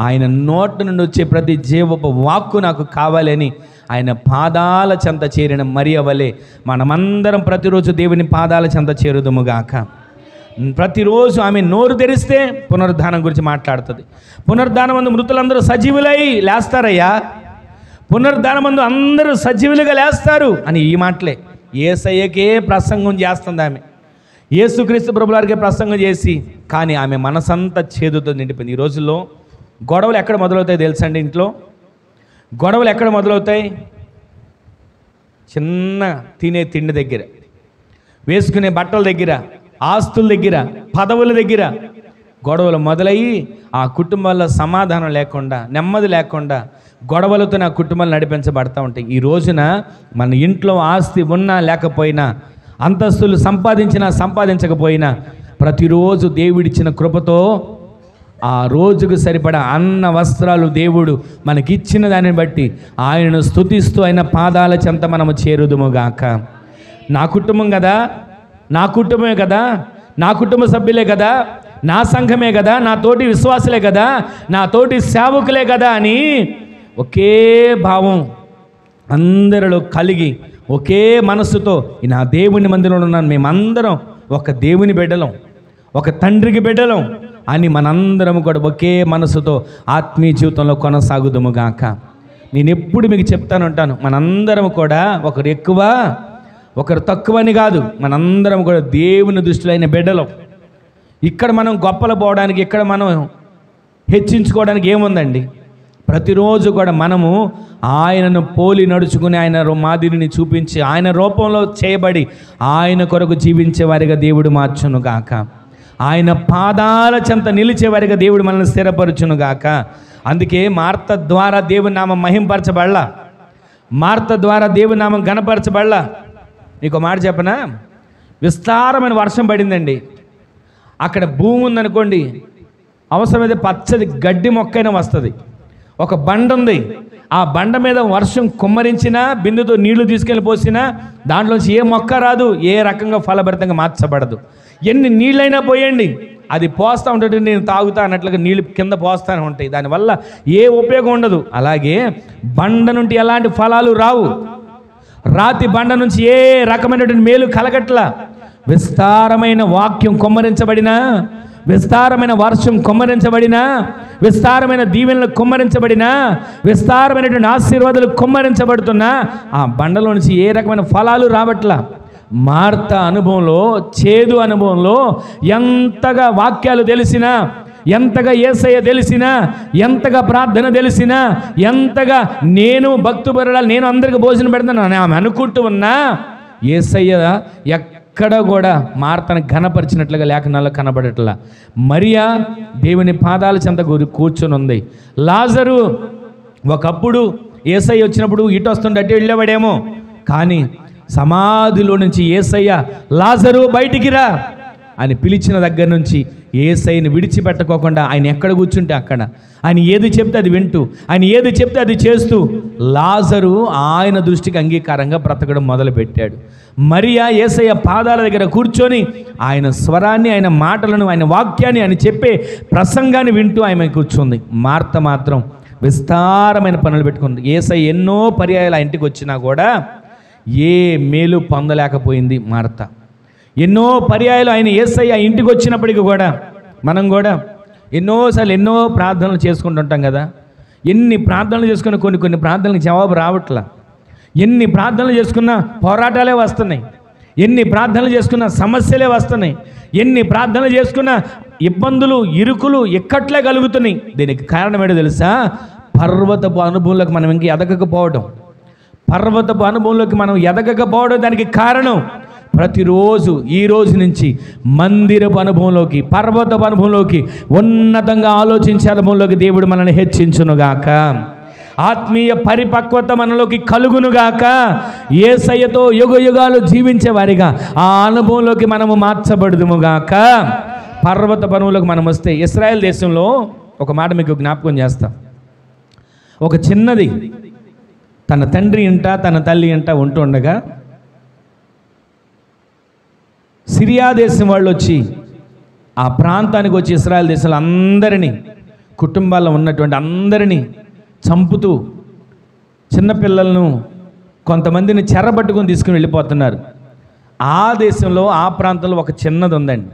ఆయన నోటి నుండి వచ్చే ప్రతి జీవపు వాక్కు నాకు కావాలని ఆయన పాదాల చెంత చేరిన మరియ వలె మనమందరం ప్రతిరోజు దేవుని పాదాల చెంత చేరుదుముగాక. ప్రతిరోజు ఆమె నోరు తెరిస్తే పునరుద్ధానం గురించి మాట్లాడుతుంది. పునరుద్ధానమందు మృతులందరూ సజీవులై లేస్తారయ్యా, పునరుద్ధానమందు అందరూ సజీవులుగా లేస్తారు అని ఈ మాటలే యేసయ్యకే ప్రసంగం చేస్తుంది ఆమె. యేసుక్రీస్తు ప్రభువారికే ప్రసంగం చేసి, కానీ ఆమె మనసంతా చేదుతో నిండిపోయింది. ఈ రోజుల్లో గొడవలు ఎక్కడ మొదలవుతాయి తెలుసండి? ఇంట్లో గొడవలు ఎక్కడ మొదలవుతాయి? చిన్న తినే తిండి దగ్గర, వేసుకునే బట్టల దగ్గర, ఆస్తుల దగ్గర, పదవుల దగ్గర గొడవలు మొదలయ్యి ఆ కుటుంబాల్లో సమాధానం లేకుండా, నెమ్మది లేకుండా గొడవలతో నా కుటుంబాలు నడిపించబడతా ఉంటాయి. ఈ రోజున మన ఇంట్లో ఆస్తి ఉన్నా లేకపోయినా, అంతస్తులు సంపాదించినా సంపాదించకపోయినా, ప్రతిరోజు దేవుడిచ్చిన కృపతో ఆ రోజుకు సరిపడా అన్న వస్త్రాలు దేవుడు మనకిచ్చిన దాన్ని బట్టి ఆయనను స్తుతిస్తూ ఆయన పాదాల చెంత మనము చేరుదుముగాక. నా కుటుంబం కదా, నా కుటుంబమే కదా, నా కుటుంబ సభ్యులే కదా, నా సంఘమే కదా, నా తోటి విశ్వాసులే కదా, నా తోటి సేవకులే కదా అని ఒకే భావం అందరిలో కలిగి ఒకే మనస్సుతో నా దేవుని మందిరంలో ఉన్నాను, మేమందరం ఒక దేవుని బిడ్డలం, ఒక తండ్రికి బిడ్డలం అని మనందరం కూడా ఒకే మనసుతో ఆత్మీయ జీవితంలో కొనసాగుదుముగాక. నేను ఎప్పుడు మీకు చెప్తాను ఉంటాను, మనందరం కూడా ఒకరు ఎక్కువ ఒకరు తక్కువని కాదు, మనందరం కూడా దేవుని దృష్టిలో అయిన బిడ్డలం. ఇక్కడ మనం గొప్పలు పోవడానికి, ఇక్కడ మనం హెచ్చించుకోవడానికి ఏముందండి? ప్రతిరోజు కూడా మనము ఆయనను పోలి నడుచుకుని, ఆయన మాదిరిని చూపించి, ఆయన రూపంలో చేయబడి ఆయన కొరకు జీవించే వారిగా దేవుడు మార్చునుగాక. ఆయన పాదాల చెంత నిలిచేవారిగా దేవుడు మనల్ని స్థిరపరచునుగాక. అందుకే మార్త ద్వారా దేవుని నామం మహింపరచబడలా, మార్త ద్వారా దేవుని నామం గణపరచబడలా. నీకు మాట చెప్పనా? విస్తారమైన వర్షం పడిందండి. అక్కడ భూమి ఉందనుకోండి, అవసరమైతే పచ్చది గడ్డి మొక్కైనా వస్తుంది. ఒక బండ ఉంది, ఆ బండ మీద వర్షం కుమ్మరించినా, బిందుతో నీళ్లు తీసుకెళ్ళి పోసినా దాంట్లోంచి ఏ మొక్క రాదు, ఏ రకంగా ఫలభరితంగా మార్చబడదు. ఎన్ని నీళ్ళైనా పోయండి, అది పోస్తూ ఉంటే నేను తాగుతా అన్నట్లుగా నీళ్ళు కింద పోస్తూనే ఉంటాయి, దానివల్ల ఏ ఉపయోగం ఉండదు. అలాగే బండ నుండి ఎలాంటి ఫలాలు రావు, రాతి బండ నుంచి ఏ రకమైనటువంటి మేలు కలగట్ల. విస్తారమైన వాక్యం కొమ్మరించబడినా, విస్తారమైన వర్షం కొమ్మరించబడినా, విస్తారమైన దీవెనలు కుమ్మరించబడినా, విస్తారమైనటువంటి ఆశీర్వాదాలు కుమ్మరించబడుతున్నా ఆ బండలో నుంచి ఏ రకమైన ఫలాలు రావట్లా. మార్త అనుభవంలో, చేదు అనుభవంలో ఎంతగా వాక్యాలు తెలిసినా, ఎంతగా యేసయ్య తెలిసినా, ఎంతగా ప్రార్థన తెలిసినా, ఎంతగా నేను భక్తుపరురాలు, నేను అందరికి భోజనం పెడతాను ఆమె అనుకుంటూ ఉన్నా, యేసయ్య ఎక్కడ కూడా మార్తను ఘనపరిచినట్లుగా లేఖనాల్లో కనబడట్లా. మరియా దేవుని పాదాల చెంత కూర్చొని ఉంది. లాజరు ఒకప్పుడు యేసయ్య వచ్చినప్పుడు ఇటు వస్తుంటే అటు వెళ్ళేవాడేమో, కానీ సమాధిలో నుంచి యేసయ్య లాజరు బయటికి రా అని పిలిచిన దగ్గర నుంచి యేసయ్యని విడిచిపెట్టుకోకుండా ఆయన ఎక్కడ కూర్చుంటే అక్కడ, ఆయన ఏది చెప్తే అది వింటూ, ఆయన ఏది చెప్తే అది చేస్తూ లాజరు ఆయన దృష్టికి అంగీకారంగా బ్రతకడం మొదలుపెట్టాడు. మరియా యేసయ్య పాదాల దగ్గర కూర్చొని ఆయన స్వరాన్ని, ఆయన మాటలను, ఆయన వాక్యాన్ని, ఆయన చెప్పే ప్రసంగాన్ని వింటూ ఆమె కూర్చుంది. మార్త మాత్రం విస్తారమైన పనులు పెట్టుకుంది. యేసయ్య ఎన్నో పర్యాయాలు ఆ ఇంటికి వచ్చినా కూడా ఏ మేలు పొందలేకపోయింది మార్త. ఎన్నో పర్యాయాలు ఆయన యేసయ్య ఇంటికి వచ్చినప్పటికీ కూడా మనం కూడా ఎన్నోసార్లు ఎన్నో ప్రార్థనలు చేసుకుంటుంటాం కదా. ఎన్ని ప్రార్థనలు చేసుకున్నా కొన్ని ప్రార్థనలకు జవాబు రావట్లా. ఎన్ని ప్రార్థనలు చేసుకున్నా పోరాటాలే వస్తున్నాయి. ఎన్ని ప్రార్థనలు చేసుకున్నా సమస్యలే వస్తున్నాయి. ఎన్ని ప్రార్థనలు చేసుకున్నా ఇబ్బందులు, ఇరుకులు, ఇక్కట్లే కలుగుతున్నాయి. దీనికి కారణం ఏంటో తెలుసా? పర్వతపు అనుభవంలోకి మనం ఇంక ఎదగకపోవడం. పర్వతపు అనుభవంలోకి మనం ఎదగకపోవడం దానికి కారణం. ప్రతిరోజు ఈ రోజు నుంచి మందిరపు అనుభవంలోకి, పర్వతపు అనుభవంలోకి, ఉన్నతంగా ఆలోచించే అనుభవంలోకి దేవుడు మనల్ని హెచ్చించునుగాక. ఆత్మీయ పరిపక్వత మనలోకి కలుగునుగాక. యేసయ్యతో యుగ యుగాలు జీవించే వారిగా ఆ అనుభవంలోకి మనము మార్చబడుదుముగాక. పర్వత పనువులకు మనం వస్తే ఇశ్రాయేల్ దేశంలో ఒక మాట మీకు జ్ఞాపకం చేస్తా. ఒక చిన్నది తన తండ్రి ఇంట, తన తల్లి ఇంట ఉంటుండగా సిరియా దేశం వాళ్ళు వచ్చి ఆ ప్రాంతానికి వచ్చి ఇశ్రాయేల్ దేశంలో అందరినీ, కుటుంబాల్లో ఉన్నటువంటి అందరినీ చంపుతూ చిన్నపిల్లలను కొంతమందిని చెరబట్టుకొని తీసుకుని వెళ్ళిపోతున్నారు. ఆ దేశంలో, ఆ ప్రాంతంలో ఒక చిన్నది ఉందండి.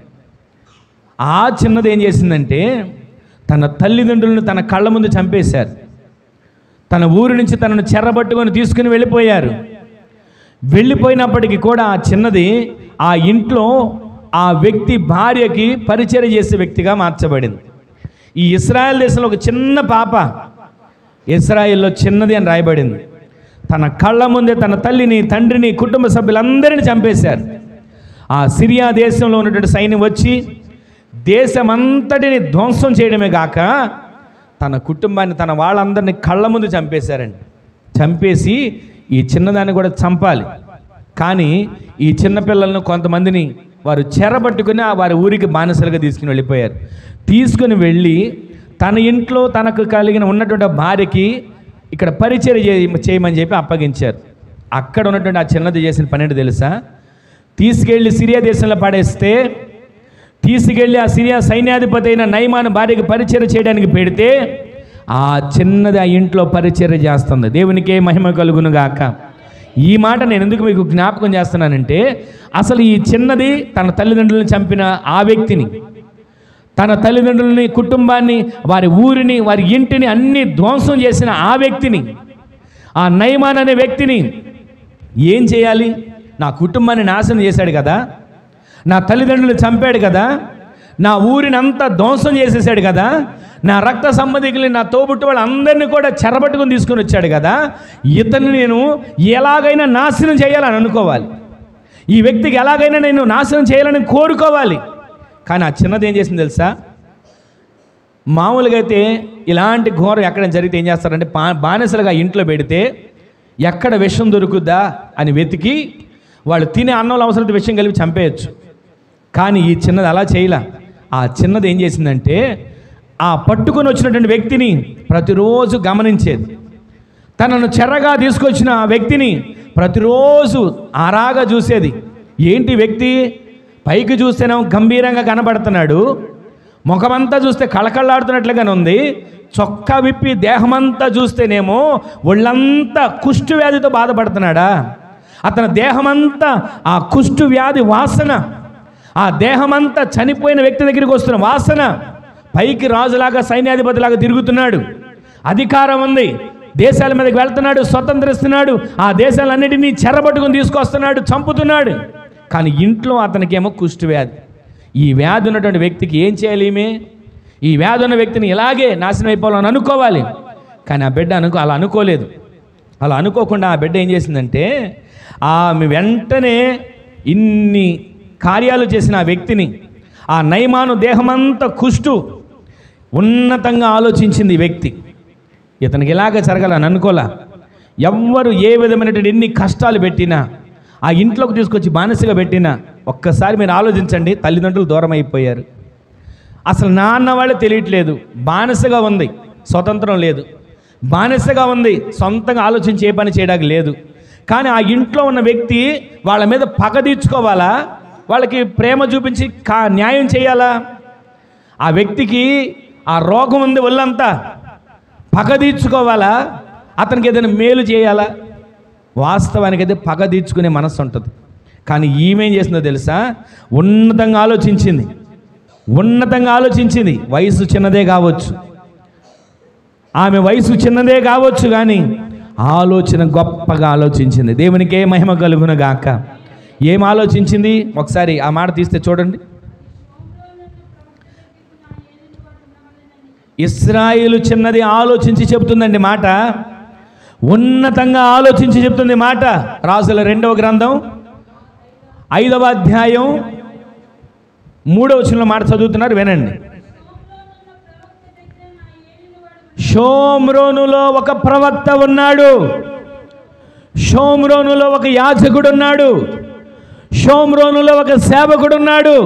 ఆ చిన్నది ఏం చేసిందంటే తన తల్లిదండ్రులను తన కళ్ళ ముందు చంపేశారు. తన ఊరి నుంచి తనను చెరబట్టుకొని తీసుకుని వెళ్ళిపోయారు. వెళ్ళిపోయినప్పటికీ కూడా ఆ చిన్నది ఆ ఇంట్లో ఆ వ్యక్తి భార్యకి పరిచర్య చేసే వ్యక్తిగా మార్చబడింది. ఈ ఇశ్రాయేల్ దేశంలో ఒక చిన్న పాప, ఇశ్రాయేల్లో చిన్నది అని రాయబడింది, తన కళ్ళ ముందే తన తల్లిని, తండ్రిని, కుటుంబ సభ్యులందరినీ చంపేశారు. ఆ సిరియా దేశంలో ఉన్నటువంటి సైన్యం వచ్చి దేశమంతటిని ధ్వంసం చేయడమే కాక తన కుటుంబాన్ని, తన వాళ్ళందరినీ కళ్ళ ముందు చంపేశారండి. చంపేసి ఈ చిన్నదాన్ని కూడా చంపాలి. కానీ ఈ చిన్నపిల్లలను కొంతమందిని వారు చెరబట్టుకుని వారి ఊరికి బానిసలుగా తీసుకుని వెళ్ళిపోయారు. తీసుకుని వెళ్ళి తన ఇంట్లో తనకు కలిగిన ఉన్నటువంటి భార్యకి ఇక్కడ పరిచర్య చేయమని చెప్పి అప్పగించారు. అక్కడ ఉన్నటువంటి ఆ చిన్నది చేసిన పని ఏంటో తెలుసా? తీసుకెళ్ళి సిరియా దేశంలో పడేస్తే, తీసుకెళ్ళి ఆ సిరియా సైన్యాధిపతి అయిన నయమాను భార్యకి పరిచర్య చేయడానికి పెడితే ఆ చిన్నది ఆ ఇంట్లో పరిచర్య చేస్తుంది. దేవునికే మహిమ కలుగునుగాక. ఈ మాట నేను ఎందుకు మీకు జ్ఞాపకం చేస్తున్నానంటే, అసలు ఈ చిన్నది తన తల్లిదండ్రులను చంపిన ఆ వ్యక్తిని, తన తల్లిదండ్రులని, కుటుంబాన్ని, వారి ఊరిని, వారి ఇంటిని అన్ని ధ్వంసం చేసిన ఆ వ్యక్తిని, ఆ నయమాన్ అనే వ్యక్తిని ఏం చేయాలి? నా కుటుంబాన్ని నాశనం చేశాడు కదా, నా తల్లిదండ్రులు చంపాడు కదా, నా ఊరిని అంతా ధ్వంసం చేసేసాడు కదా, నా రక్త సంబంధికుల్ని, నా తోబుట్టు వాళ్ళు అందరినీ కూడా చెరబట్టుకుని తీసుకుని వచ్చాడు కదా, ఇతన్ని నేను ఎలాగైనా నాశనం చేయాలని అనుకోవాలి. ఈ వ్యక్తికి ఎలాగైనా నేను నాశనం చేయాలని కోరుకోవాలి. కానీ ఆ చిన్నది ఏం చేసింది తెలుసా? మామూలుగా అయితే ఇలాంటి ఘోరం ఎక్కడైనా జరిగితే ఏం చేస్తారంటే బానిసలుగా ఇంట్లో పెడితే ఎక్కడ విషం దొరుకుద్దా అని వెతికి వాళ్ళు తినే అన్నంలో అవసరమైతే విషయం కలిపి చంపేయచ్చు. కానీ ఈ చిన్నది అలా చేయలే. ఆ చిన్నది ఏం చేసిందంటే ఆ పట్టుకొని వచ్చినటువంటి వ్యక్తిని ప్రతిరోజు గమనించేది. తనను చెరగా తీసుకొచ్చిన ఆ వ్యక్తిని ప్రతిరోజు ఆరాగా చూసేది. ఏంటి వ్యక్తి? పైకి చూస్తేనేమో గంభీరంగా కనబడుతున్నాడు, ముఖమంతా చూస్తే కళకళలాడుతున్నట్లుగానే ఉంది, చొక్కా విప్పి దేహమంతా చూస్తేనేమో ఒళ్ళంతా కుష్టు వ్యాధితో బాధపడుతున్నాడా? అతని దేహమంతా ఆ కుష్టు వ్యాధి వాసన, ఆ దేహమంతా చనిపోయిన వ్యక్తి దగ్గరికి వస్తున్న వాసన, పైకి రాజులాగా సైన్యాధిపతిలాగా తిరుగుతున్నాడు, అధికారం ఉంది, దేశాల మీదకి వెళ్తున్నాడు, స్వతంత్రిస్తున్నాడు, ఆ దేశాలన్నిటినీ చెరబట్టుకుని తీసుకొస్తున్నాడు, చంపుతున్నాడు. కానీ ఇంట్లో అతనికేమో కుష్టు వ్యాధి. ఈ వ్యాధి ఉన్నటువంటి వ్యక్తికి ఏం చేయాలి? ఈ వ్యాధి ఉన్న వ్యక్తిని ఇలాగే నాశనం అయిపోవాలని అనుకోవాలి. కానీ ఆ బిడ్డ అలా అనుకోలేదు. అలా అనుకోకుండా ఆ బిడ్డ ఏం చేసిందంటే, ఆమె వెంటనే ఇన్ని కార్యాలు చేసిన ఆ వ్యక్తిని, ఆ నయమాను దేహమంతా కుష్టు, ఉన్నతంగా ఆలోచించింది ఈ వ్యక్తి. ఇతనికి ఇలాగ జరగాలని అనుకోలే. ఎవ్వరు ఏ విధమైనటువంటి ఎన్ని కష్టాలు పెట్టినా, ఆ ఇంట్లోకి తీసుకొచ్చి బానిసగా పెట్టినా, ఒక్కసారి మీరు ఆలోచించండి, తల్లిదండ్రులు దూరం అయిపోయారు, అసలు నాన్న వాళ్ళే తెలియట్లేదు, బానిసగా ఉంది, స్వతంత్రం లేదు, బానిసగా ఉంది, సొంతంగా ఆలోచించి ఏ పని చేయడానికి లేదు. కానీ ఆ ఇంట్లో ఉన్న వ్యక్తి వాళ్ళ మీద పగ తీర్చుకోవాలా, వాళ్ళకి ప్రేమ చూపించి న్యాయం చేయాలా? ఆ వ్యక్తికి ఆ రోగం ఉంది, ఒళ్ళంతా, పగ తీర్చుకోవాలా, అతనికి ఏదైనా మేలు చేయాలా? వాస్తవానికి అయితే పగ తీర్చుకునే మనస్సు ఉంటుంది. కానీ ఈమెం చేసిందో తెలుసా? ఉన్నతంగా ఆలోచించింది. వయసు చిన్నదే కావచ్చు, ఆమె వయసు చిన్నదే కావచ్చు, కానీ ఆలోచన గొప్పగా ఆలోచించింది. దేవునికే మహిమ కలుగును గాక. ఏం ఆలోచించింది? ఒకసారి ఆ మాట తీస్తే చూడండి. ఇశ్రాయేలు చిన్నది ఆలోచించి చెబుతుందండి మాట, ఉన్నతంగా ఆలోచించి చెప్తుంది మాట. రాజుల 2వ గ్రంథం 5వ అధ్యాయం 3వ వచనంలో మాట చదువుతున్నారు, వినండి. షోమ్రోనులో ఒక ప్రవక్త ఉన్నాడు, షోమ్రోనులో ఒక యాజకుడు ఉన్నాడు, షోమ్రోనులో ఒక సేవకుడు ఉన్నాడు.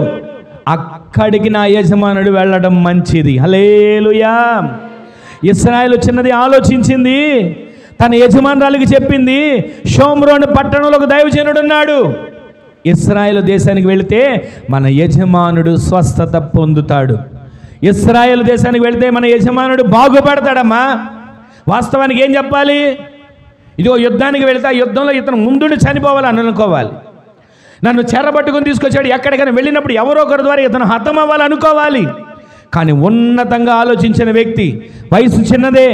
అక్కడికి నా యజమానుడు వెళ్ళడం మంచిది. హల్లెలూయా. ఇశ్రాయేలు చిన్నది ఆలోచించింది, తన యజమానురాలికి చెప్పింది, షోమ్రోను పట్టణంలో ఒక దైవజనుడు ఉన్నాడు, ఇశ్రాయేలు దేశానికి వెళితే మన యజమానుడు స్వస్థత పొందుతాడు, ఇశ్రాయేలు దేశానికి వెళితే మన యజమానుడు బాగుపడతాడమ్మా. వాస్తవానికి ఏం చెప్పాలి? ఇదిగో యుద్ధానికి వెళితే ఆ యుద్ధంలో ఇతను ముందుండి చనిపోవాలని అనుకోవాలి. నన్ను చెరబట్టుకుని తీసుకొచ్చాడు, ఎక్కడికైనా వెళ్ళినప్పుడు ఎవరో ఒకరి ద్వారా ఇతను హతం అవ్వాలనుకోవాలి. కానీ ఉన్నతంగా ఆలోచించిన వ్యక్తి, వయసు చిన్నదే,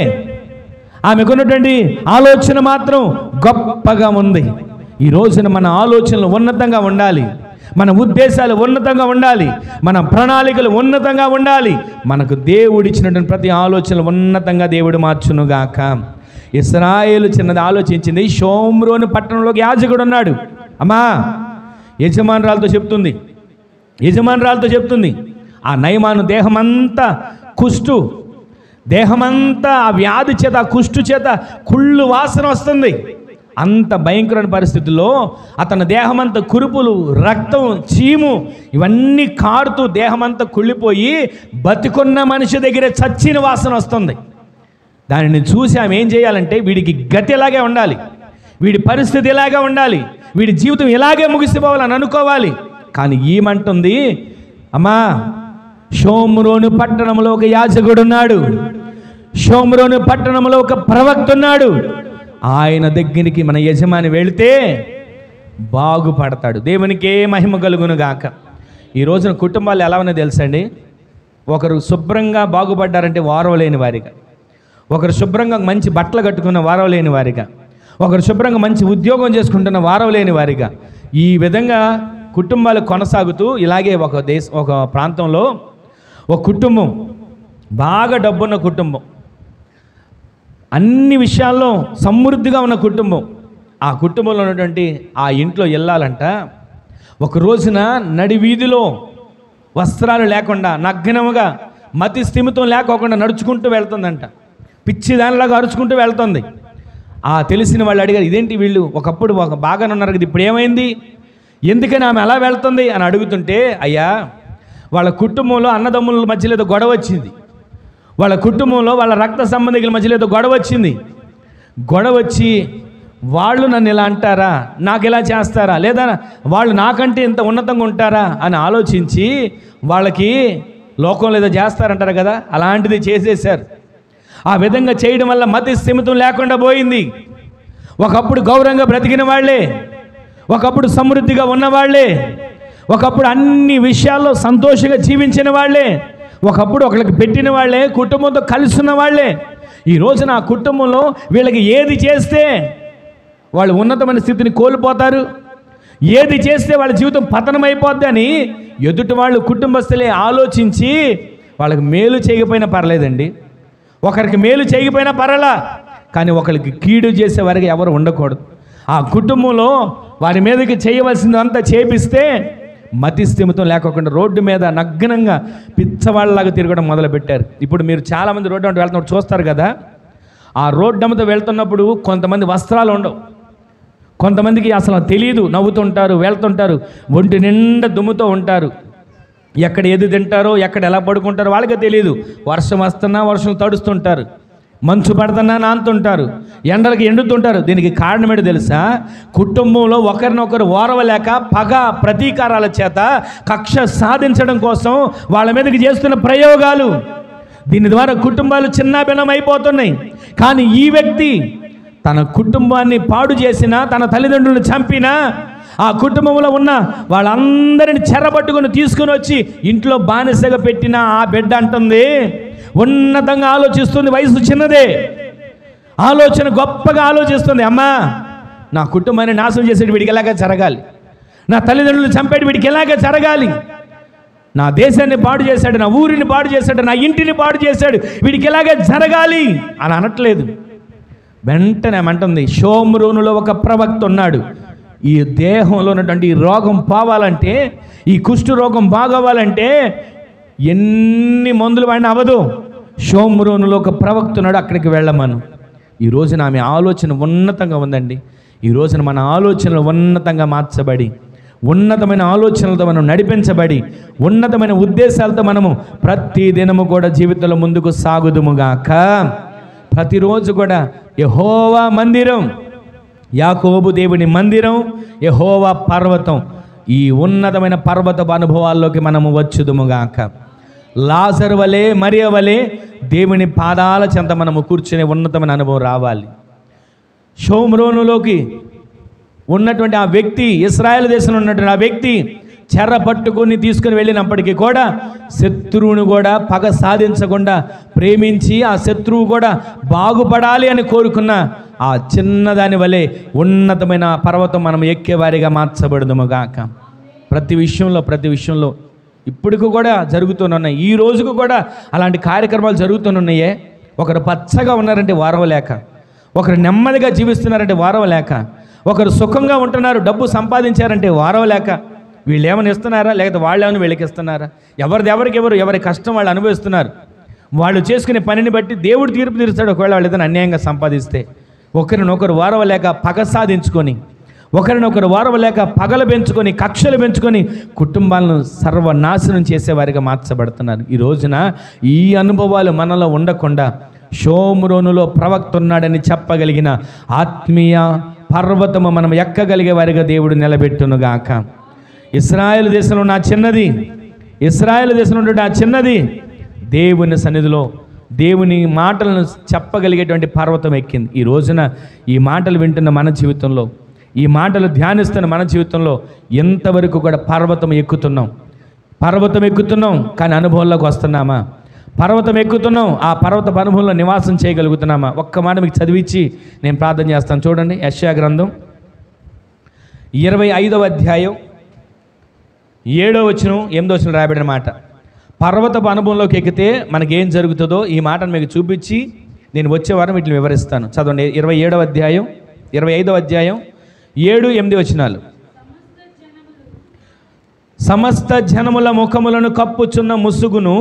ఆమెకున్నటువంటి ఆలోచన మాత్రం గొప్పగా ఉంది. ఈ రోజున మన ఆలోచనలు ఉన్నతంగా ఉండాలి, మన ఉద్దేశాలు ఉన్నతంగా ఉండాలి, మన ప్రణాళికలు ఉన్నతంగా ఉండాలి. మనకు దేవుడిచ్చినటువంటి ప్రతి ఆలోచనలు ఉన్నతంగా దేవుడు మార్చునుగాక. ఇశ్రాయేలు చిన్నది ఆలోచించింది. షోమ్రోను పట్టణంలోకి యాజకుడు ఉన్నాడు. అమ్మా, యజమానురాలతో చెప్తుంది, ఆ నయమాను దేహమంతా కుష్టు, దేహమంతా ఆ వ్యాధి చేత, ఆ కుష్టు చేత కుళ్ళు వాసన వస్తుంది. అంత భయంకరమైన పరిస్థితుల్లో అతని దేహమంతా కురుపులు, రక్తం, చీము ఇవన్నీ కారుతూ దేహమంతా కుళ్ళిపోయి బతికున్న మనిషి దగ్గర చచ్చిన వాసన వస్తుంది. దానిని చూసి ఆమె ఏం చేయాలంటే, వీడికి గతి ఇలాగే ఉండాలి, వీడి పరిస్థితి ఇలాగే ఉండాలి, వీడి జీవితం ఇలాగే ముగిసిపోవాలని అనుకోవాలి. కానీ ఏమంటుంది? అమ్మా, షోమ్రోను పట్టణంలో ఒక యాజకుడు ఉన్నాడు, షోమ్రోను పట్టణంలో ఒక ప్రవక్త ఉన్నాడు, ఆయన దగ్గరికి మన యజమాని వెళితే బాగుపడతాడు. దేవునికే మహిమ కలుగును గాక. ఈ రోజున కుటుంబాలు ఎలా ఉన్నాయో తెలుసండి. ఒకరు శుభ్రంగా బాగుపడ్డారంటే వారం లేని వారిగా, ఒకరు శుభ్రంగా మంచి బట్టలు కట్టుకున్న వారం లేని వారిగా, ఒకరు శుభ్రంగా మంచి ఉద్యోగం చేసుకుంటున్న వారం లేని వారిగా, ఈ విధంగా కుటుంబాలు కొనసాగుతూ ఇలాగే ఒక ప్రాంతంలో ఒక కుటుంబం, బాగా డబ్బున్న కుటుంబం, అన్ని విషయాల్లో సమృద్ధిగా ఉన్న కుటుంబం, ఆ కుటుంబంలో ఉన్నటువంటి ఆ ఇంట్లో వెళ్ళాలంట. ఒక రోజున నడి వీధిలో వస్త్రాలు లేకుండా, నగ్నముగా, మతి స్థిమితం లేకోకుండా నడుచుకుంటూ వెళ్తుందంట. పిచ్చి దానిలాగా అరుచుకుంటూ వెళ్తుంది. ఆ తెలిసిన వాళ్ళు అడిగారు, ఇదేంటి వీళ్ళు ఒకప్పుడు బాగానే ఉన్నారు కదా, ఇప్పుడు ఏమైంది, ఎందుకని ఆమె అలా వెళ్తుంది అని అడుగుతుంటే, అయ్యా, వాళ్ళ కుటుంబంలో అన్నదమ్ముల మధ్యలో ఏదో గొడవ వచ్చింది, వాళ్ళ కుటుంబంలో వాళ్ళ రక్త సంబంధికుల మధ్యలో ఏదో గొడవ వచ్చింది, గొడవ వచ్చి వాళ్ళు నన్ను ఇలా అంటారా, నాకు ఇలా చేస్తారా, లేదా వాళ్ళు నాకంటే ఇంత ఉన్నతంగా ఉంటారా అని ఆలోచించి వాళ్ళకి లోకంలో ఏదో చేస్తారంటారు కదా, అలాంటిది చేసేశారు. ఆ విధంగా చేయడం వల్ల మతి స్థిమితం లేకుండా పోయింది. ఒకప్పుడు గౌరవంగా బ్రతికిన వాళ్ళే, ఒకప్పుడు సమృద్ధిగా ఉన్నవాళ్లే, ఒకప్పుడు అన్ని విషయాల్లో సంతోషంగా జీవించిన వాళ్ళే ఒకప్పుడు ఒకరికి పెట్టిన వాళ్ళే, కుటుంబంతో కలిసి ఉన్న వాళ్ళే. ఈ రోజున ఆ కుటుంబంలో వీళ్ళకి ఏది చేస్తే వాళ్ళు ఉన్నతమైన స్థితిని కోల్పోతారు, ఏది చేస్తే వాళ్ళ జీవితం పతనమైపోద్ది అని ఎదుటి వాళ్ళు కుటుంబస్తులే ఆలోచించి వాళ్ళకి మేలు చేయకపోయినా పర్లేదండి, ఒకరికి మేలు చేయకపోయినా పర్వాలా, కానీ ఒకరికి కీడు చేసే వారికి ఎవరు ఉండకూడదు. ఆ కుటుంబంలో వారి మీదకి చేయవలసిందంతా చేపిస్తే మతి స్థిమితం లేకుండా రోడ్డు మీద నగ్నంగా పిచ్చవాళ్ళలాగా తిరగడం మొదలుపెట్టారు. ఇప్పుడు మీరు చాలామంది రోడ్డు అంటే వెళ్తున్నప్పుడు చూస్తారు కదా, ఆ రోడ్డు అమ్మతో వెళ్తున్నప్పుడు కొంతమంది వస్త్రాలు ఉండవు, కొంతమందికి అసలు తెలియదు, నవ్వుతుంటారు, వెళ్తుంటారు, ఒంటి నిండా దుమ్ముతో ఉంటారు, ఎక్కడ ఏది తింటారో ఎక్కడ ఎలా పడుకుంటారో వాళ్ళకే తెలియదు. వర్షం వస్తున్నా వర్షం తడుస్తుంటారు, మంచు పడుతున్నా నానుతుంటారు, ఎండలకి ఎండుతుంటారు. దీనికి కారణం ఏంటో తెలుసా? కుటుంబంలో ఒకరినొకరు ఓరవలేక పగ ప్రతీకారాల చేత కక్ష సాధించడం కోసం వాళ్ళ మీదకి చేస్తున్న ప్రయోగాలు. దీని ద్వారా కుటుంబాలు చిన్నాభిన్నం అయిపోతున్నాయి. కానీ ఈ వ్యక్తి తన కుటుంబాన్ని పాడు చేసినా, తన తల్లిదండ్రులను చంపినా, ఆ కుటుంబంలో ఉన్న వాళ్ళందరిని చెరబట్టుకుని తీసుకుని వచ్చి ఇంట్లో బానిసగా పెట్టిన ఆ బిడ్డ అంటుంది, ఉన్నతంగా ఆలోచిస్తుంది, వయసు చిన్నదే, ఆలోచన గొప్పగా ఆలోచిస్తుంది. అమ్మా, నా కుటుంబాన్ని నాశనం చేసేటి వీడికి ఎలాగా జరగాలి, నా తల్లిదండ్రులను చంపేటి వీడికి ఎలాగా జరగాలి, నా దేశాన్ని పాడు చేశాడు, నా ఊరిని పాడు చేశాడు, నా ఇంటిని పాడు చేశాడు, వీడికి ఎలాగా జరగాలి అని అనట్లేదు. వెంటనే ఏమంటుంది, షోమ్రోనులో ఒక ప్రవక్త ఉన్నాడు, ఈ దేహంలో ఉన్నటువంటి ఈ రోగం పోవాలంటే, ఈ కుష్టు రోగం బాగోవాలంటే ఎన్ని మందులు వాడిన అవ్వదు, షోమ్రోనులో ఒక ప్రవక్త ఉన్నాడు, అక్కడికి వెళ్ళమను. ఈ రోజున ఆమె ఆలోచన ఉన్నతంగా ఉందండి. ఈ రోజున మన ఆలోచనలు ఉన్నతంగా మార్చబడి, ఉన్నతమైన ఆలోచనలతో మనం నడిపించబడి, ఉన్నతమైన ఉద్దేశాలతో మనము ప్రతి దినము కూడా జీవితంలో ముందుకు సాగుదుముగాక. ప్రతిరోజు కూడా యెహోవా మందిరం, యాకోబు దేవుని మందిరం, యెహోవా పర్వతం, ఈ ఉన్నతమైన పర్వతపు అనుభవాల్లోకి మనము వచ్చుదుముగాక. లాజరు వలె, మరియ వలె దేవుని పాదాల చెంత మనము కూర్చునే ఉన్నతమైన అనుభవం రావాలి. షోమ్రోనులోకి ఉన్నటువంటి ఆ వ్యక్తి, ఇశ్రాయేలు దేశంలో ఉన్నటువంటి ఆ వ్యక్తి చెర పట్టుకొని తీసుకుని వెళ్ళినప్పటికీ కూడా శత్రువును కూడా పగ సాధించకుండా ప్రేమించి ఆ శత్రువు కూడా బాగుపడాలి అని కోరుకున్న ఆ చిన్నదాని వలె ఉన్నతమైన పర్వతం మనం ఎక్కేవారిగా మార్చబడదుముగాక. ప్రతి విషయంలో ఇప్పటికి కూడా జరుగుతున్నాయి. ఈ రోజుకు కూడా అలాంటి కార్యక్రమాలు జరుగుతున్నాయే. ఒకరు పచ్చగా ఉన్నారంటే వారవలేక, ఒకరు నెమ్మదిగా జీవిస్తున్నారంటే వారవలేక, ఒకరు సుఖంగా ఉంటున్నారు, డబ్బు సంపాదించారంటే వారవలేక, వీళ్ళు ఏమైనా ఇస్తున్నారా లేకపోతే వాళ్ళు ఏమైనా వీళ్ళకి ఇస్తున్నారా? ఎవరి కష్టం వాళ్ళు అనుభవిస్తున్నారు. వాళ్ళు చేసుకునే పనిని బట్టి దేవుడు తీర్పు తీరుస్తాడు. ఒకవేళ వాళ్ళు ఏదైనా అన్యాయంగా సంపాదిస్తే ఒకరినొకరు వారవలేక పగ సాధించుకొని, ఒకరినొకరు వారవలేక పగలు పెంచుకొని, కక్షలు పెంచుకొని కుటుంబాలను సర్వనాశనం చేసేవారిగా మార్చబడుతున్నారు. ఈ రోజున ఈ అనుభవాలు మనలో ఉండకుండా షోమ్రోనులో ప్రవక్త ఉన్నాడని చెప్పగలిగిన ఆత్మీయ పర్వతము మనం ఎక్కగలిగే వారిగా దేవుడు నిలబెట్టునుగాక. ఇశ్రాయేలు దేశంలో ఉన్న ఆ చిన్నది దేవుని సన్నిధిలో దేవుని మాటలను చెప్పగలిగేటువంటి పర్వతం ఎక్కింది. ఈ రోజున ఈ మాటలు వింటున్న మన జీవితంలో, ఈ మాటలు ధ్యానిస్తున్న మన జీవితంలో ఎంతవరకు కూడా పర్వతం ఎక్కుతున్నాం కానీ అనుభవంలోకి వస్తున్నామా? పర్వతం ఎక్కుతున్నాం, ఆ పర్వత అనుభవంలో నివాసం చేయగలుగుతున్నామా? ఒక్క మాట మీకు చదివించి నేను ప్రార్థన చేస్తాను. చూడండి, యెషయా గ్రంథం 25వ అధ్యాయం 7వ వచనం 8వ వచనం రాయబడిన మాట. పర్వతపు అనుభవంలోకి ఎక్కితే మనకేం జరుగుతుందో ఈ మాటను మీకు చూపించి నేను వచ్చే వారం వీటిని వివరిస్తాను. చదవండి, 25వ అధ్యాయం 7, 8 వచనాలు. సమస్త జనముల ముఖములను కప్పుచున్న ముసుగును,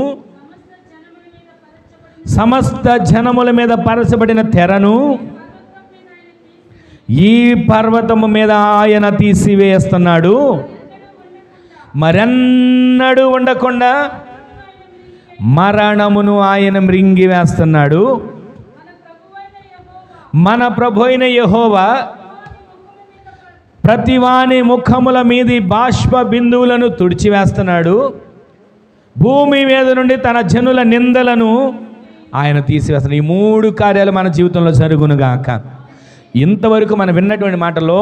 సమస్త జనముల మీద పరచబడిన తెరను ఈ పర్వతము మీద ఆయన తీసివేస్తున్నాడు. మరెన్నడూ ఉండకుండా మరణమును ఆయన మృంగి వేస్తున్నాడు. మన ప్రభు అయిన యెహోవా ప్రతివాని ముఖముల మీది బాష్ప బిందువులను తుడిచివేస్తున్నాడు. భూమి మీద నుండి తన జనుల నిందలను ఆయన తీసివేస్తున్నాడు. ఈ 3 కార్యాలు మన జీవితంలో జరుగునుగాక. ఇంతవరకు మనం విన్నటువంటి మాటలో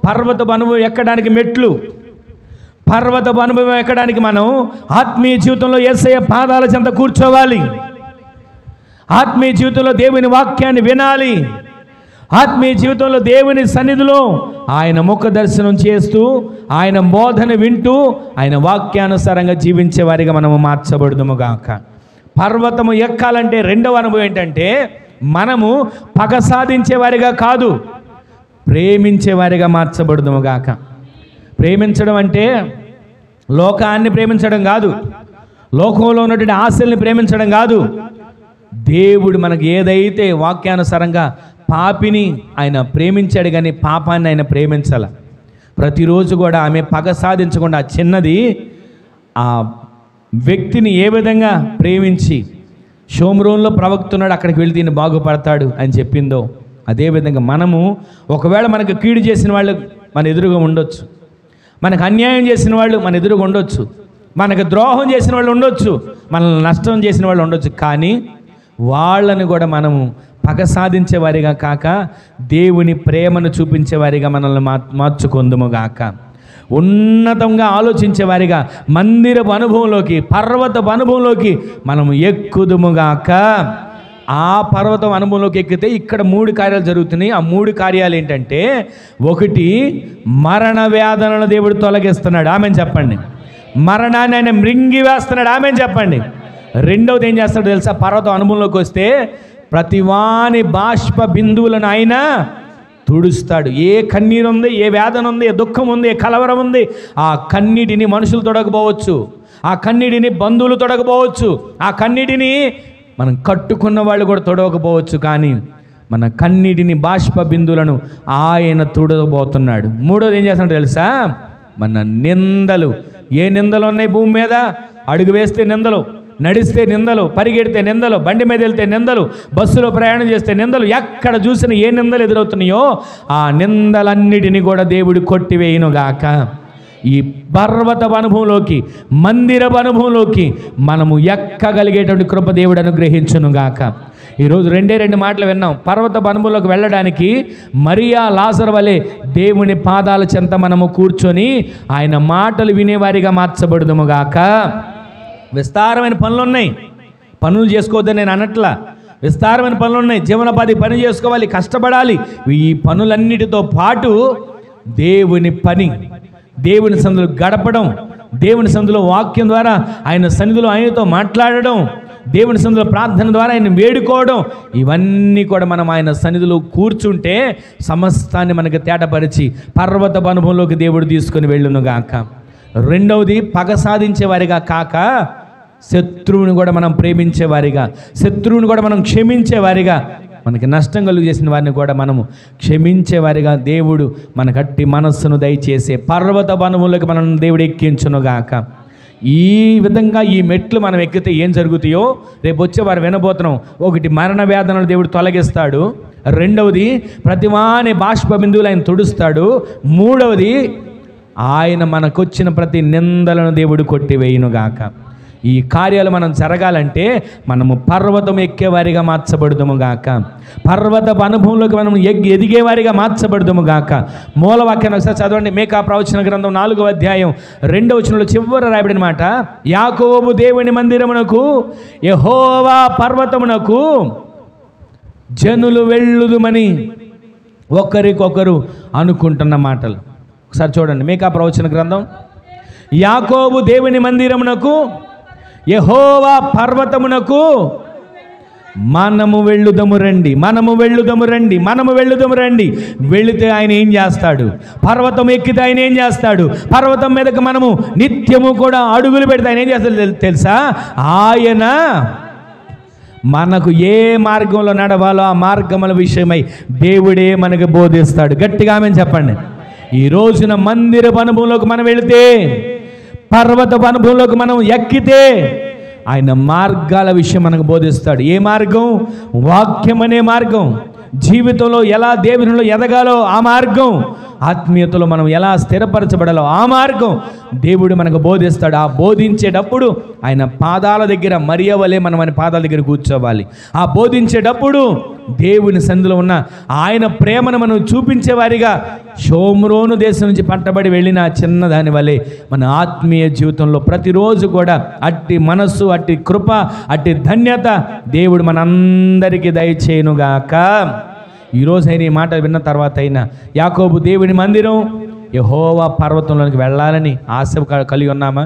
పర్వతపు అనుభవం ఎక్కడానికి మెట్లు, పర్వతపు అనుభవం ఎక్కడానికి మనం ఆత్మీయ జీవితంలో యేసయ్య పాదాల చెంత కూర్చోవాలి. ఆత్మీయ జీవితంలో దేవుని వాక్యాన్ని వినాలి. ఆత్మీయ జీవితంలో దేవుని సన్నిధిలో ఆయన ముఖ దర్శనం చేస్తూ, ఆయన బోధన వింటూ, ఆయన వాక్యానుసారంగా జీవించే వారిగా మనము మార్చబడుదుము గాక. పర్వతము ఎక్కాలంటే రెండవ అనుభవం ఏంటంటే, మనము పగ సాధించేవారిగా కాదు, ప్రేమించేవారిగా మార్చబడుదుము గాక. ప్రేమించడం అంటే లోకాన్ని ప్రేమించడం కాదు, లోకంలో ఉన్నటువంటి ఆశల్ని ప్రేమించడం కాదు. దేవుడు మనకు ఏదైతే వాక్యానుసారంగా పాపిని ఆయన ప్రేమించాడు, కానీ పాపాన్ని ఆయన ప్రేమించాల. ప్రతిరోజు కూడా ఆమె పగ సాధించకుండా చిన్నది ఆ వ్యక్తిని ఏ విధంగా ప్రేమించి షోమ్రోన్లో ప్రవక్తున్నాడు, అక్కడికి వెళితే ఈయన బాగుపడతాడు అని చెప్పిందో, అదేవిధంగా మనము ఒకవేళ మనకు కీడు చేసిన వాళ్ళు మన ఎదురుగా ఉండొచ్చు, మనకు అన్యాయం చేసిన వాళ్ళు మన ఎదురుగా ఉండొచ్చు, మనకు ద్రోహం చేసిన వాళ్ళు ఉండొచ్చు, మనల్ని నష్టం చేసిన వాళ్ళు ఉండొచ్చు, కానీ వాళ్ళని కూడా మనము పగ సాధించే వారిగా కాక దేవుని ప్రేమను చూపించే వారిగా మనల్ని మార్చుకొందుము గాక. ఉన్నతంగా ఆలోచించే వారిగా మందిరపు అనుభవంలోకి, పర్వతపు అనుభవంలోకి మనము ఎక్కుదుముగాక. ఆ పర్వతం అనుభవంలోకి ఎక్కితే ఇక్కడ 3 కార్యాలు జరుగుతున్నాయి. ఆ 3 కార్యాలు ఏంటంటే, ఒకటి, మరణ వేదనను దేవుడు తొలగిస్తున్నాడు, ఆమెను చెప్పండి. మరణాన్ని ఆయన మృంగి వేస్తున్నాడు, ఆమెను చెప్పండి. రెండవది ఏం చేస్తాడో తెలుసా? పర్వతం అనుభవంలోకి వస్తే ప్రతివాని బాష్ప బిందువులను ఆయన తుడుస్తాడు. ఏ కన్నీరు ఉంది, ఏ వేదన ఉంది, ఏ దుఃఖం ఉంది, ఏ కలవరం ఉంది, ఆ కన్నీటిని మనుషులు తొడగపోవచ్చు, ఆ కన్నీటిని బంధువులు తొడగపోవచ్చు, ఆ కన్నీటిని మనం కట్టుకున్న వాళ్ళు కూడా తొడవకపోవచ్చు, కానీ మన కన్నీటిని బాష్ప బిందువులను ఆయన తుడవబోతున్నాడు. మూడోది ఏం చేస్తున్నాడు తెలుసా? మన నిందలు. ఏ నిందలు ఉన్నాయి భూమి మీద? అడుగు వేస్తే నిందలు, నడిస్తే నిందలు, పరిగెడితే నిందలు, బండి మీద వెళ్తే నిందలు, బస్సులో ప్రయాణం చేస్తే నిందలు, ఎక్కడ చూసిన ఏ నిందలు ఎదురవుతున్నాయో ఆ నిందలన్నిటినీ కూడా దేవుడు కొట్టివేయునుగాక. ఈ పర్వతపు అనుభవంలోకి, మందిరపు అనుభవంలోకి మనము ఎక్కగలిగేటువంటి కృప దేవుడు అనుగ్రహించునుగాక. ఈరోజు 2 మాటలు విన్నాం. పర్వతపు అనుభవంలోకి వెళ్ళడానికి మరియా లాజరు వలె దేవుని పాదాల చెంత మనము కూర్చొని ఆయన మాటలు వినేవారిగా మార్చబడుదుముగాక. విస్తారమైన పనులు ఉన్నాయి, పనులు చేసుకోవద్దని నేను అనట్లా. విస్తారమైన పనులు ఉన్నాయి, జీవనోపాధి పని చేసుకోవాలి, కష్టపడాలి. ఈ పనులన్నిటితో పాటు దేవుని పని, దేవుని సన్నిధిలో గడపడం, దేవుని సన్నిధిలో వాక్యం ద్వారా ఆయన సన్నిధిలో ఆయనతో మాట్లాడడం, దేవుని సన్నిధిలో ప్రార్థన ద్వారా ఆయన వేడుకోవడం, ఇవన్నీ కూడా మనం ఆయన సన్నిధిలో కూర్చుంటే సమస్తాన్ని మనకు తేటపరిచి పర్వతపు అనుభవంలోకి దేవుడు తీసుకొని వెళ్ళునుగాక. రెండవది, పగ సాధించేవారిగా కాక శత్రువుని కూడా మనం ప్రేమించేవారిగా, శత్రువుని కూడా మనం క్షమించేవారిగా, మనకి నష్టం కలుగు చేసిన వారిని కూడా మనము క్షమించేవారిగా దేవుడు మనకు అట్టి మనస్సును దయచేసే పర్వతపు అనుభవంలోకి మనం దేవుడు ఎక్కించునుగాక. ఈ విధంగా ఈ మెట్లు మనం ఎక్కితే ఏం జరుగుతాయో రేపు వచ్చే వారు వినబోతున్నాం. ఒకటి, మరణ వేదనలు దేవుడు తొలగిస్తాడు. రెండవది, ప్రతివాని బాష్ప బిందువులు ఆయన తుడుస్తాడు. మూడవది, ఆయన మనకొచ్చిన ప్రతి నిందలను దేవుడు కొట్టివేయునుగాక. ఈ కార్యాలు మనం జరగాలంటే మనము పర్వతం ఎక్కేవారిగా మార్చబడుదుము గాక. పర్వతపు అనుభవంలోకి మనం ఎదిగేవారిగా మార్చబడుదుము గాక. మూలవాక్యాన్ని ఒకసారి చదవండి. మీకా ప్రవచన గ్రంథం 4వ అధ్యాయం 2వ వచనంలో చివర రాయబడిన మాట, యాకోబు దేవుని మందిరమునకు, యెహోవా పర్వతమునకు జనులు వెళ్ళుదుమని ఒకరికొకరు అనుకుంటున్న మాటలు. ఒకసారి చూడండి. మీకా ప్రవచన గ్రంథం, యాకోబు దేవుని మందిరమునకు, యెహోవా పర్వతమునకు మనము వెళ్ళుదము రండి, మనము వెళ్ళుదము రండి, మనము వెళ్ళుదము రండి. వెళితే ఆయన ఏం చేస్తాడు? పర్వతం ఎక్కితే ఆయన ఏం చేస్తాడు? పర్వతం మీదకి మనము నిత్యము కూడా అడుగులు పెడితే ఆయన ఏం చేస్తాడు తెలుసా? ఆయన మనకు ఏ మార్గంలో నడవాలో ఆ మార్గముల విషయమై దేవుడే మనకు బోధిస్తాడు. గట్టిగా ఆమేన్ చెప్పండి. ఈ రోజున మందిరపు అనుభవంలోకి మనం వెళితే, పర్వతపు అనుభవంలోకి మనం ఎక్కితే ఆయన మార్గాల విషయం మనకు బోధిస్తాడు. ఏ మార్గం? వాక్యం అనే మార్గం. జీవితంలో ఎలా దేవునిలో ఎదగాలో ఆ మార్గం, ఆత్మీయతలో మనం ఎలా స్థిరపరచబడాలో ఆ మార్గం దేవుడు మనకు బోధిస్తాడు. ఆ బోధించేటప్పుడు ఆయన పాదాల దగ్గర మరియ వలె మనం ఆయన పాదాల దగ్గర కూర్చోవాలి. ఆ బోధించేటప్పుడు దేవుని సన్నిధిలో ఉన్న ఆయన ప్రేమను మనం చూపించేవారిగా షోమ్రోను దేశం నుంచి పట్టబడి వెళ్ళిన చిన్నదాని వలె మన ఆత్మీయ జీవితంలో ప్రతిరోజు కూడా అట్టి మనస్సు, అట్టి కృప, అట్టి ధన్యత దేవుడు మనందరికీ దయచేయునుగాక. ఈరోజైనా ఈ మాట విన్న తర్వాత అయినా యాకోబు దేవుని మందిరం యెహోవా పర్వతంలోనికి వెళ్ళాలని ఆశ కలిగి ఉన్నామా?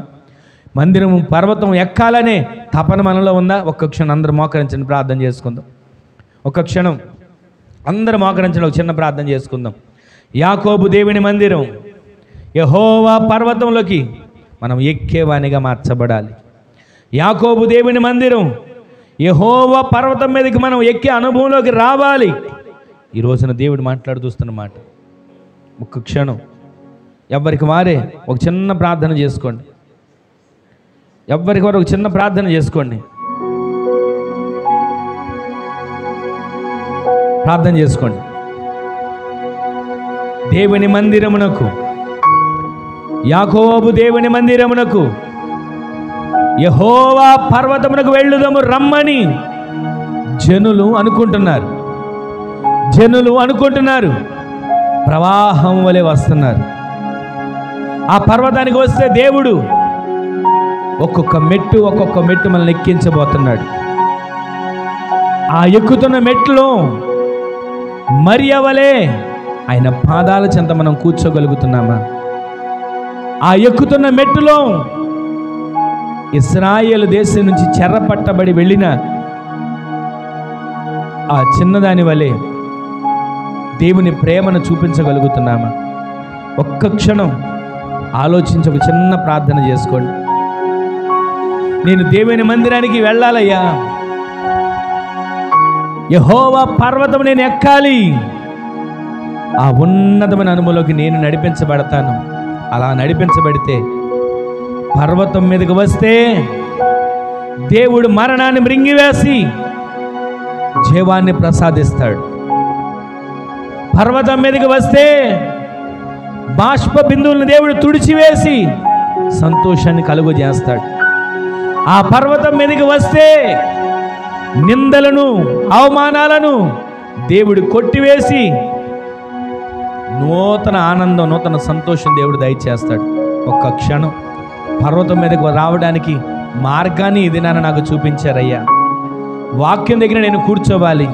మందిరం పర్వతం ఎక్కాలనే తపన మనలో ఉందా? ఒక్క క్షణం అందరూ మోకరించండి, ప్రార్థన చేసుకుందాం. ఒక్క క్షణం అందరూ మోకరించండి, ఒక చిన్న ప్రార్థన చేసుకుందాం. యాకోబు దేవుని మందిరం యెహోవా పర్వతంలోకి మనం ఎక్కేవానిగా మార్చబడాలి. యాకోబు దేవుని మందిరం యెహోవా పర్వతం మీదకి మనం ఎక్కే అనుభవంలోకి రావాలి. ఈ రోజున దేవుడు మాట్లాడుతున్న మాట. ఒక్క క్షణం ఎవరికి వారే ఒక చిన్న ప్రార్థన చేసుకోండి. ఎవరికి వారు ఒక చిన్న ప్రార్థన చేసుకోండి. ప్రార్థన చేసుకోండి. దేవుని మందిరమునకు, యాకోబు దేవుని మందిరమునకు, యెహోవా పర్వతమునకు వెళ్ళుదము రమ్మని జనులు అనుకుంటున్నారు. ప్రవాహం వలె వస్తున్నారు. ఆ పర్వతానికి వస్తే దేవుడు ఒక్కొక్క మెట్టు మనల్ని ఎక్కించబోతున్నాడు. ఆ ఎక్కుతున్న మెట్లో మరియ వలె ఆయన పాదాల చెంత మనం కూర్చోగలుగుతున్నామా? ఆ ఎక్కుతున్న మెట్టులో ఇశ్రాయేలు దేశం నుంచి చెరపట్టబడి వెళ్ళిన ఆ చిన్నదాని వలె దేవుని ప్రేమను చూపించగలుగుతున్నామా? ఒక్క క్షణం ఆలోచించి ఒక చిన్న ప్రార్థన చేసుకోండి. నేను దేవుని మందిరానికి వెళ్ళాలయ్యా, యెహోవా పర్వతం నేను ఎక్కాలి, ఆ ఉన్నతమైన అనుభవంలోకి నేను నడిపించబడతాను. అలా నడిపించబడితే పర్వతం మీదకి వస్తే దేవుడు మరణాన్ని మృంగివేసి జీవాన్ని ప్రసాదిస్తాడు. పర్వతం మీదకి వస్తే బాష్ప బిందువులను దేవుడు తుడిచివేసి సంతోషాన్ని కలుగజేస్తాడు. ఆ పర్వతం మీదకి వస్తే నిందలను, అవమానాలను దేవుడు కొట్టివేసి నూతన ఆనందం, నూతన సంతోషం దేవుడు దయచేస్తాడు. ఒక్క క్షణం పర్వతం మీదకు రావడానికి మార్గాన్ని ఇది నాకు చూపించారయ్యా. వాక్యం దగ్గర నేను కూర్చోవాలి,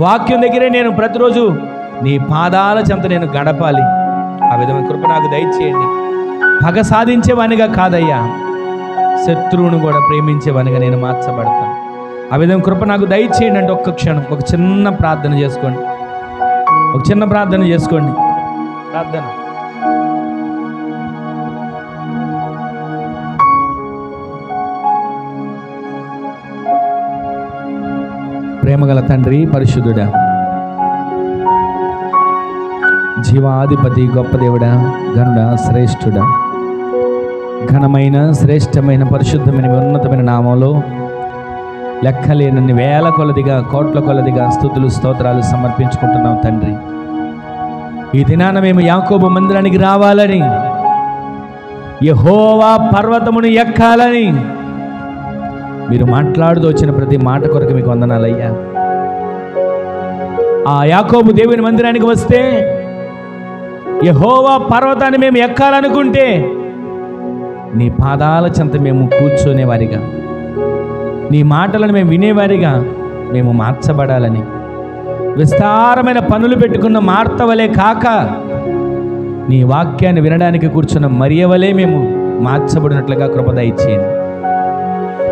వాక్యం దగ్గరే నేను ప్రతిరోజు నీ పాదాల చెంత నేను గడపాలి. ఆ విధమైన కృప నాకు దయచేయండి. పగ సాధించేవానిగా కాదయ్యా, శత్రువును కూడా ప్రేమించేవానిగా నేను మార్చబడతాను. ఆ విధమైన కృప నాకు దయచేయండి. అంటే ఒక్క క్షణం ఒక చిన్న ప్రార్థన చేసుకోండి. ఒక చిన్న ప్రార్థన చేసుకోండి. ప్రార్థన. ప్రేమగల తండ్రి, పరిశుద్ధుడా, జీవాధిపతి, గొప్ప దేవుడా, ఘనుడా, శ్రేష్ఠుడా, ఘనమైన, శ్రేష్టమైన, పరిశుద్ధమైన, ఉన్నతమైన నామంలో లెక్కలేనన్ని వేల కొలదిగా, కోట్ల కొలదిగా స్తుతులు, స్తోత్రాలు సమర్పించుకుంటున్నాం తండ్రి. ఈ దినాన మేము యాకోబు మందిరానికి రావాలని, యెహోవా పర్వతమును ఎక్కాలని మీరు మాట్లాడుతూ వచ్చిన ప్రతి మాట కొరకు మీకు వందనాలయ్యా. ఆ యాకోబు దేవుని మందిరానికి వస్తే యెహోవా పర్వతాన్ని మేము ఎక్కాలనుకుంటే నీ పాదాల చెంత మేము కూర్చునేవారిగా, నీ మాటలను మేము వినేవారిగా మేము మార్చబడాలని, విస్తారమైన పనులు పెట్టుకున్న మార్త వలె కాక నీ వాక్యాన్ని వినడానికి కూర్చున్న మరియ వలె మేము మార్చబడినట్లుగా కృప దయచేయండి.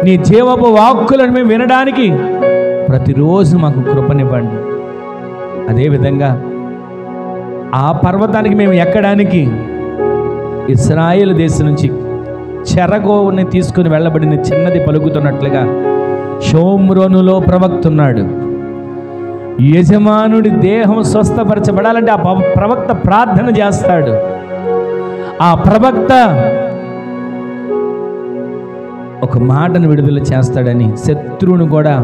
నీ జీవపు వాక్కులను మేము వినడానికి ప్రతిరోజు మాకు కృపనివ్వండి. అదేవిధంగా ఆ పర్వతానికి మేము ఎక్కడానికి ఇశ్రాయేలు దేశం నుంచి చెరగోని తీసుకుని వెళ్ళబడిన చిన్నది పలుకుతున్నట్లుగా షోమ్రోనులో ప్రవక్తున్నాడు. యజమానుడి దేహం స్వస్థపరచబడాలంటే ఆ ప్రవక్త ప్రార్థన చేస్తాడు. ఆ ప్రవక్త ఒక మాటను విడుదల చేస్తాడని శత్రువును కూడా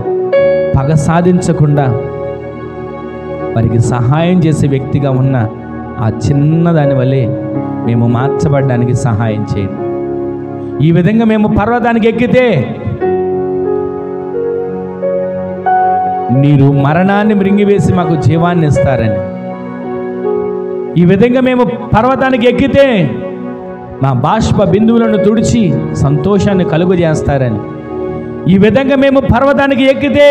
పగ సాధించకుండా వారికి సహాయం చేసే వ్యక్తిగా ఉన్న ఆ చిన్నదాని వల్లే మేము మార్చబడడానికి సహాయం చేయండి. ఈ విధంగా మేము పర్వతానికి ఎక్కితే మీరు మరణాన్ని మృంగివేసి మాకు జీవాన్ని ఇస్తారని, ఈ విధంగా మేము పర్వతానికి ఎక్కితే మా బాష్ప బిందువులను తుడిచి సంతోషాన్ని కలుగజేస్తారని, ఈ విధంగా మేము పర్వతానికి ఎక్కితే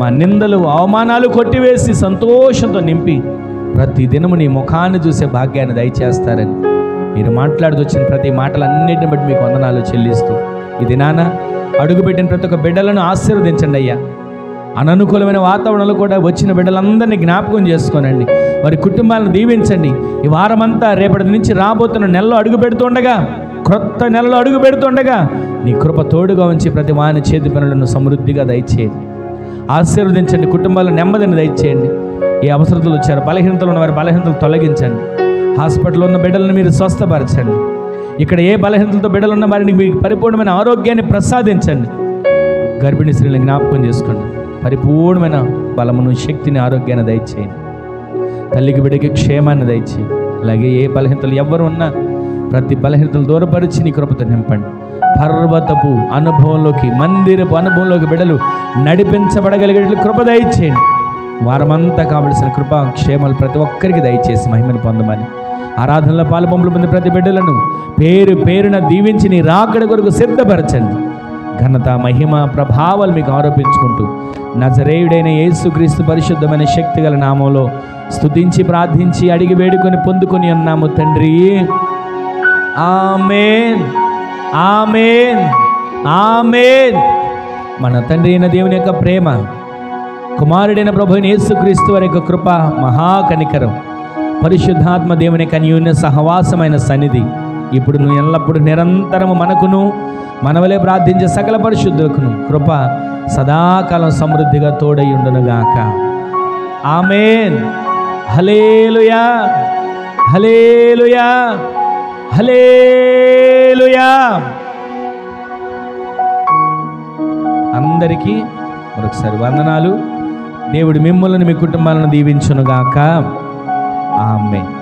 మా నిందలు అవమానాలు కొట్టివేసి సంతోషంతో నింపి ప్రతి దినము నీ ముఖాన్ని చూసే భాగ్యాన్ని దయచేస్తారని మీరు మాట్లాడుతూ వచ్చిన ప్రతి మాటలన్నిటిని బట్టి మీకు వందనాలు చెల్లిస్తూ ఈ దినాన అడుగుపెట్టిన ప్రతి ఒక్క బిడ్డలను ఆశీర్వదించండి అయ్యా. అననుకూలమైన వాతావరణంలో కూడా వచ్చిన బిడ్డలందరినీ జ్ఞాపకం చేసుకోనండి. వారి కుటుంబాలను దీవించండి. ఈ వారమంతా రేపటి నుంచి రాబోతున్న నెలలో అడుగు పెడుతుండగా, క్రొత్త నెలలో అడుగు పెడుతుండగా నీ కృప తోడుగా ఉంచి ప్రతి వాని చేతి పనులను సమృద్ధిగా దయచేయండి. ఆశీర్వదించండి. కుటుంబాలను నెమ్మదిని దయచేయండి. ఏ అవసరతలు వచ్చారో బలహీనతలు ఉన్న వారి బలహీనతలు తొలగించండి. హాస్పిటల్లో ఉన్న బిడ్డలను మీరు స్వస్థపరచండి. ఇక్కడ ఏ బలహీనతలతో బిడ్డలు ఉన్న వారిని మీకు పరిపూర్ణమైన ఆరోగ్యాన్ని ప్రసాదించండి. గర్భిణీ స్త్రీలను జ్ఞాపకం చేసుకోండి. పరిపూర్ణమైన బలమును, శక్తిని, ఆరోగ్యాన్ని దయచేయండి. తల్లికి బిడ్డకి క్షేమాన్ని దయచేయండి. అలాగే ఏ బలహీనతలు ఎవరు ఉన్నా ప్రతి బలహీనతలు దూరపరిచి నీ కృపతో నింపండి. పర్వతపు అనుభవంలోకి, మందిరపు అనుభవంలోకి బిడ్డలు నడిపించబడగలిగే కృప దయచేయండి. వారమంతా కావలసిన కృపా క్షేమాలు ప్రతి ఒక్కరికి దయచేసి మహిమను పొందమని, ఆరాధనలో పాలుపంపులు పొంది ప్రతి బిడ్డలను పేరు పేరున దీవించి నీ రాకడ కొరకు సిద్ధపరచండి. ఘనత, మహిమ, ప్రభావాలు మీకు ఆరోపించుకుంటూ నజరేయుడైన యేసుక్రీస్తు పరిశుద్ధమైన శక్తి గల నామంలో స్తుతించి ప్రార్థించి అడిగి వేడుకొని పొందుకొని ఉన్నాము తండ్రి. ఆమేన్, ఆమేన్, ఆమేన్. మన తండ్రి అయిన దేవుని యొక్క ప్రేమ, కుమారుడైన ప్రభువైన యేసుక్రీస్తు వారి యొక్క కృప, మహాకనికరం, పరిశుద్ధాత్మ దేవుని యొక్క అన్యోన్య సహవాసమైన సన్నిధి ఇప్పుడు నువ్వు ఎల్లప్పుడూ నిరంతరము మనకును మనవలే ప్రార్థించే సకల పరిశుద్ధులకును కృప సదాకాలం సమృద్ధిగా తోడై ఉండునుగాక. ఆమేన్. హల్లెలూయా, హల్లెలూయా, హల్లెలూయా. అందరికీ మరొకసారి వందనాలు. దేవుడు మిమ్మల్ని, మీ కుటుంబాలను దీవించునుగాక. ఆమేన్.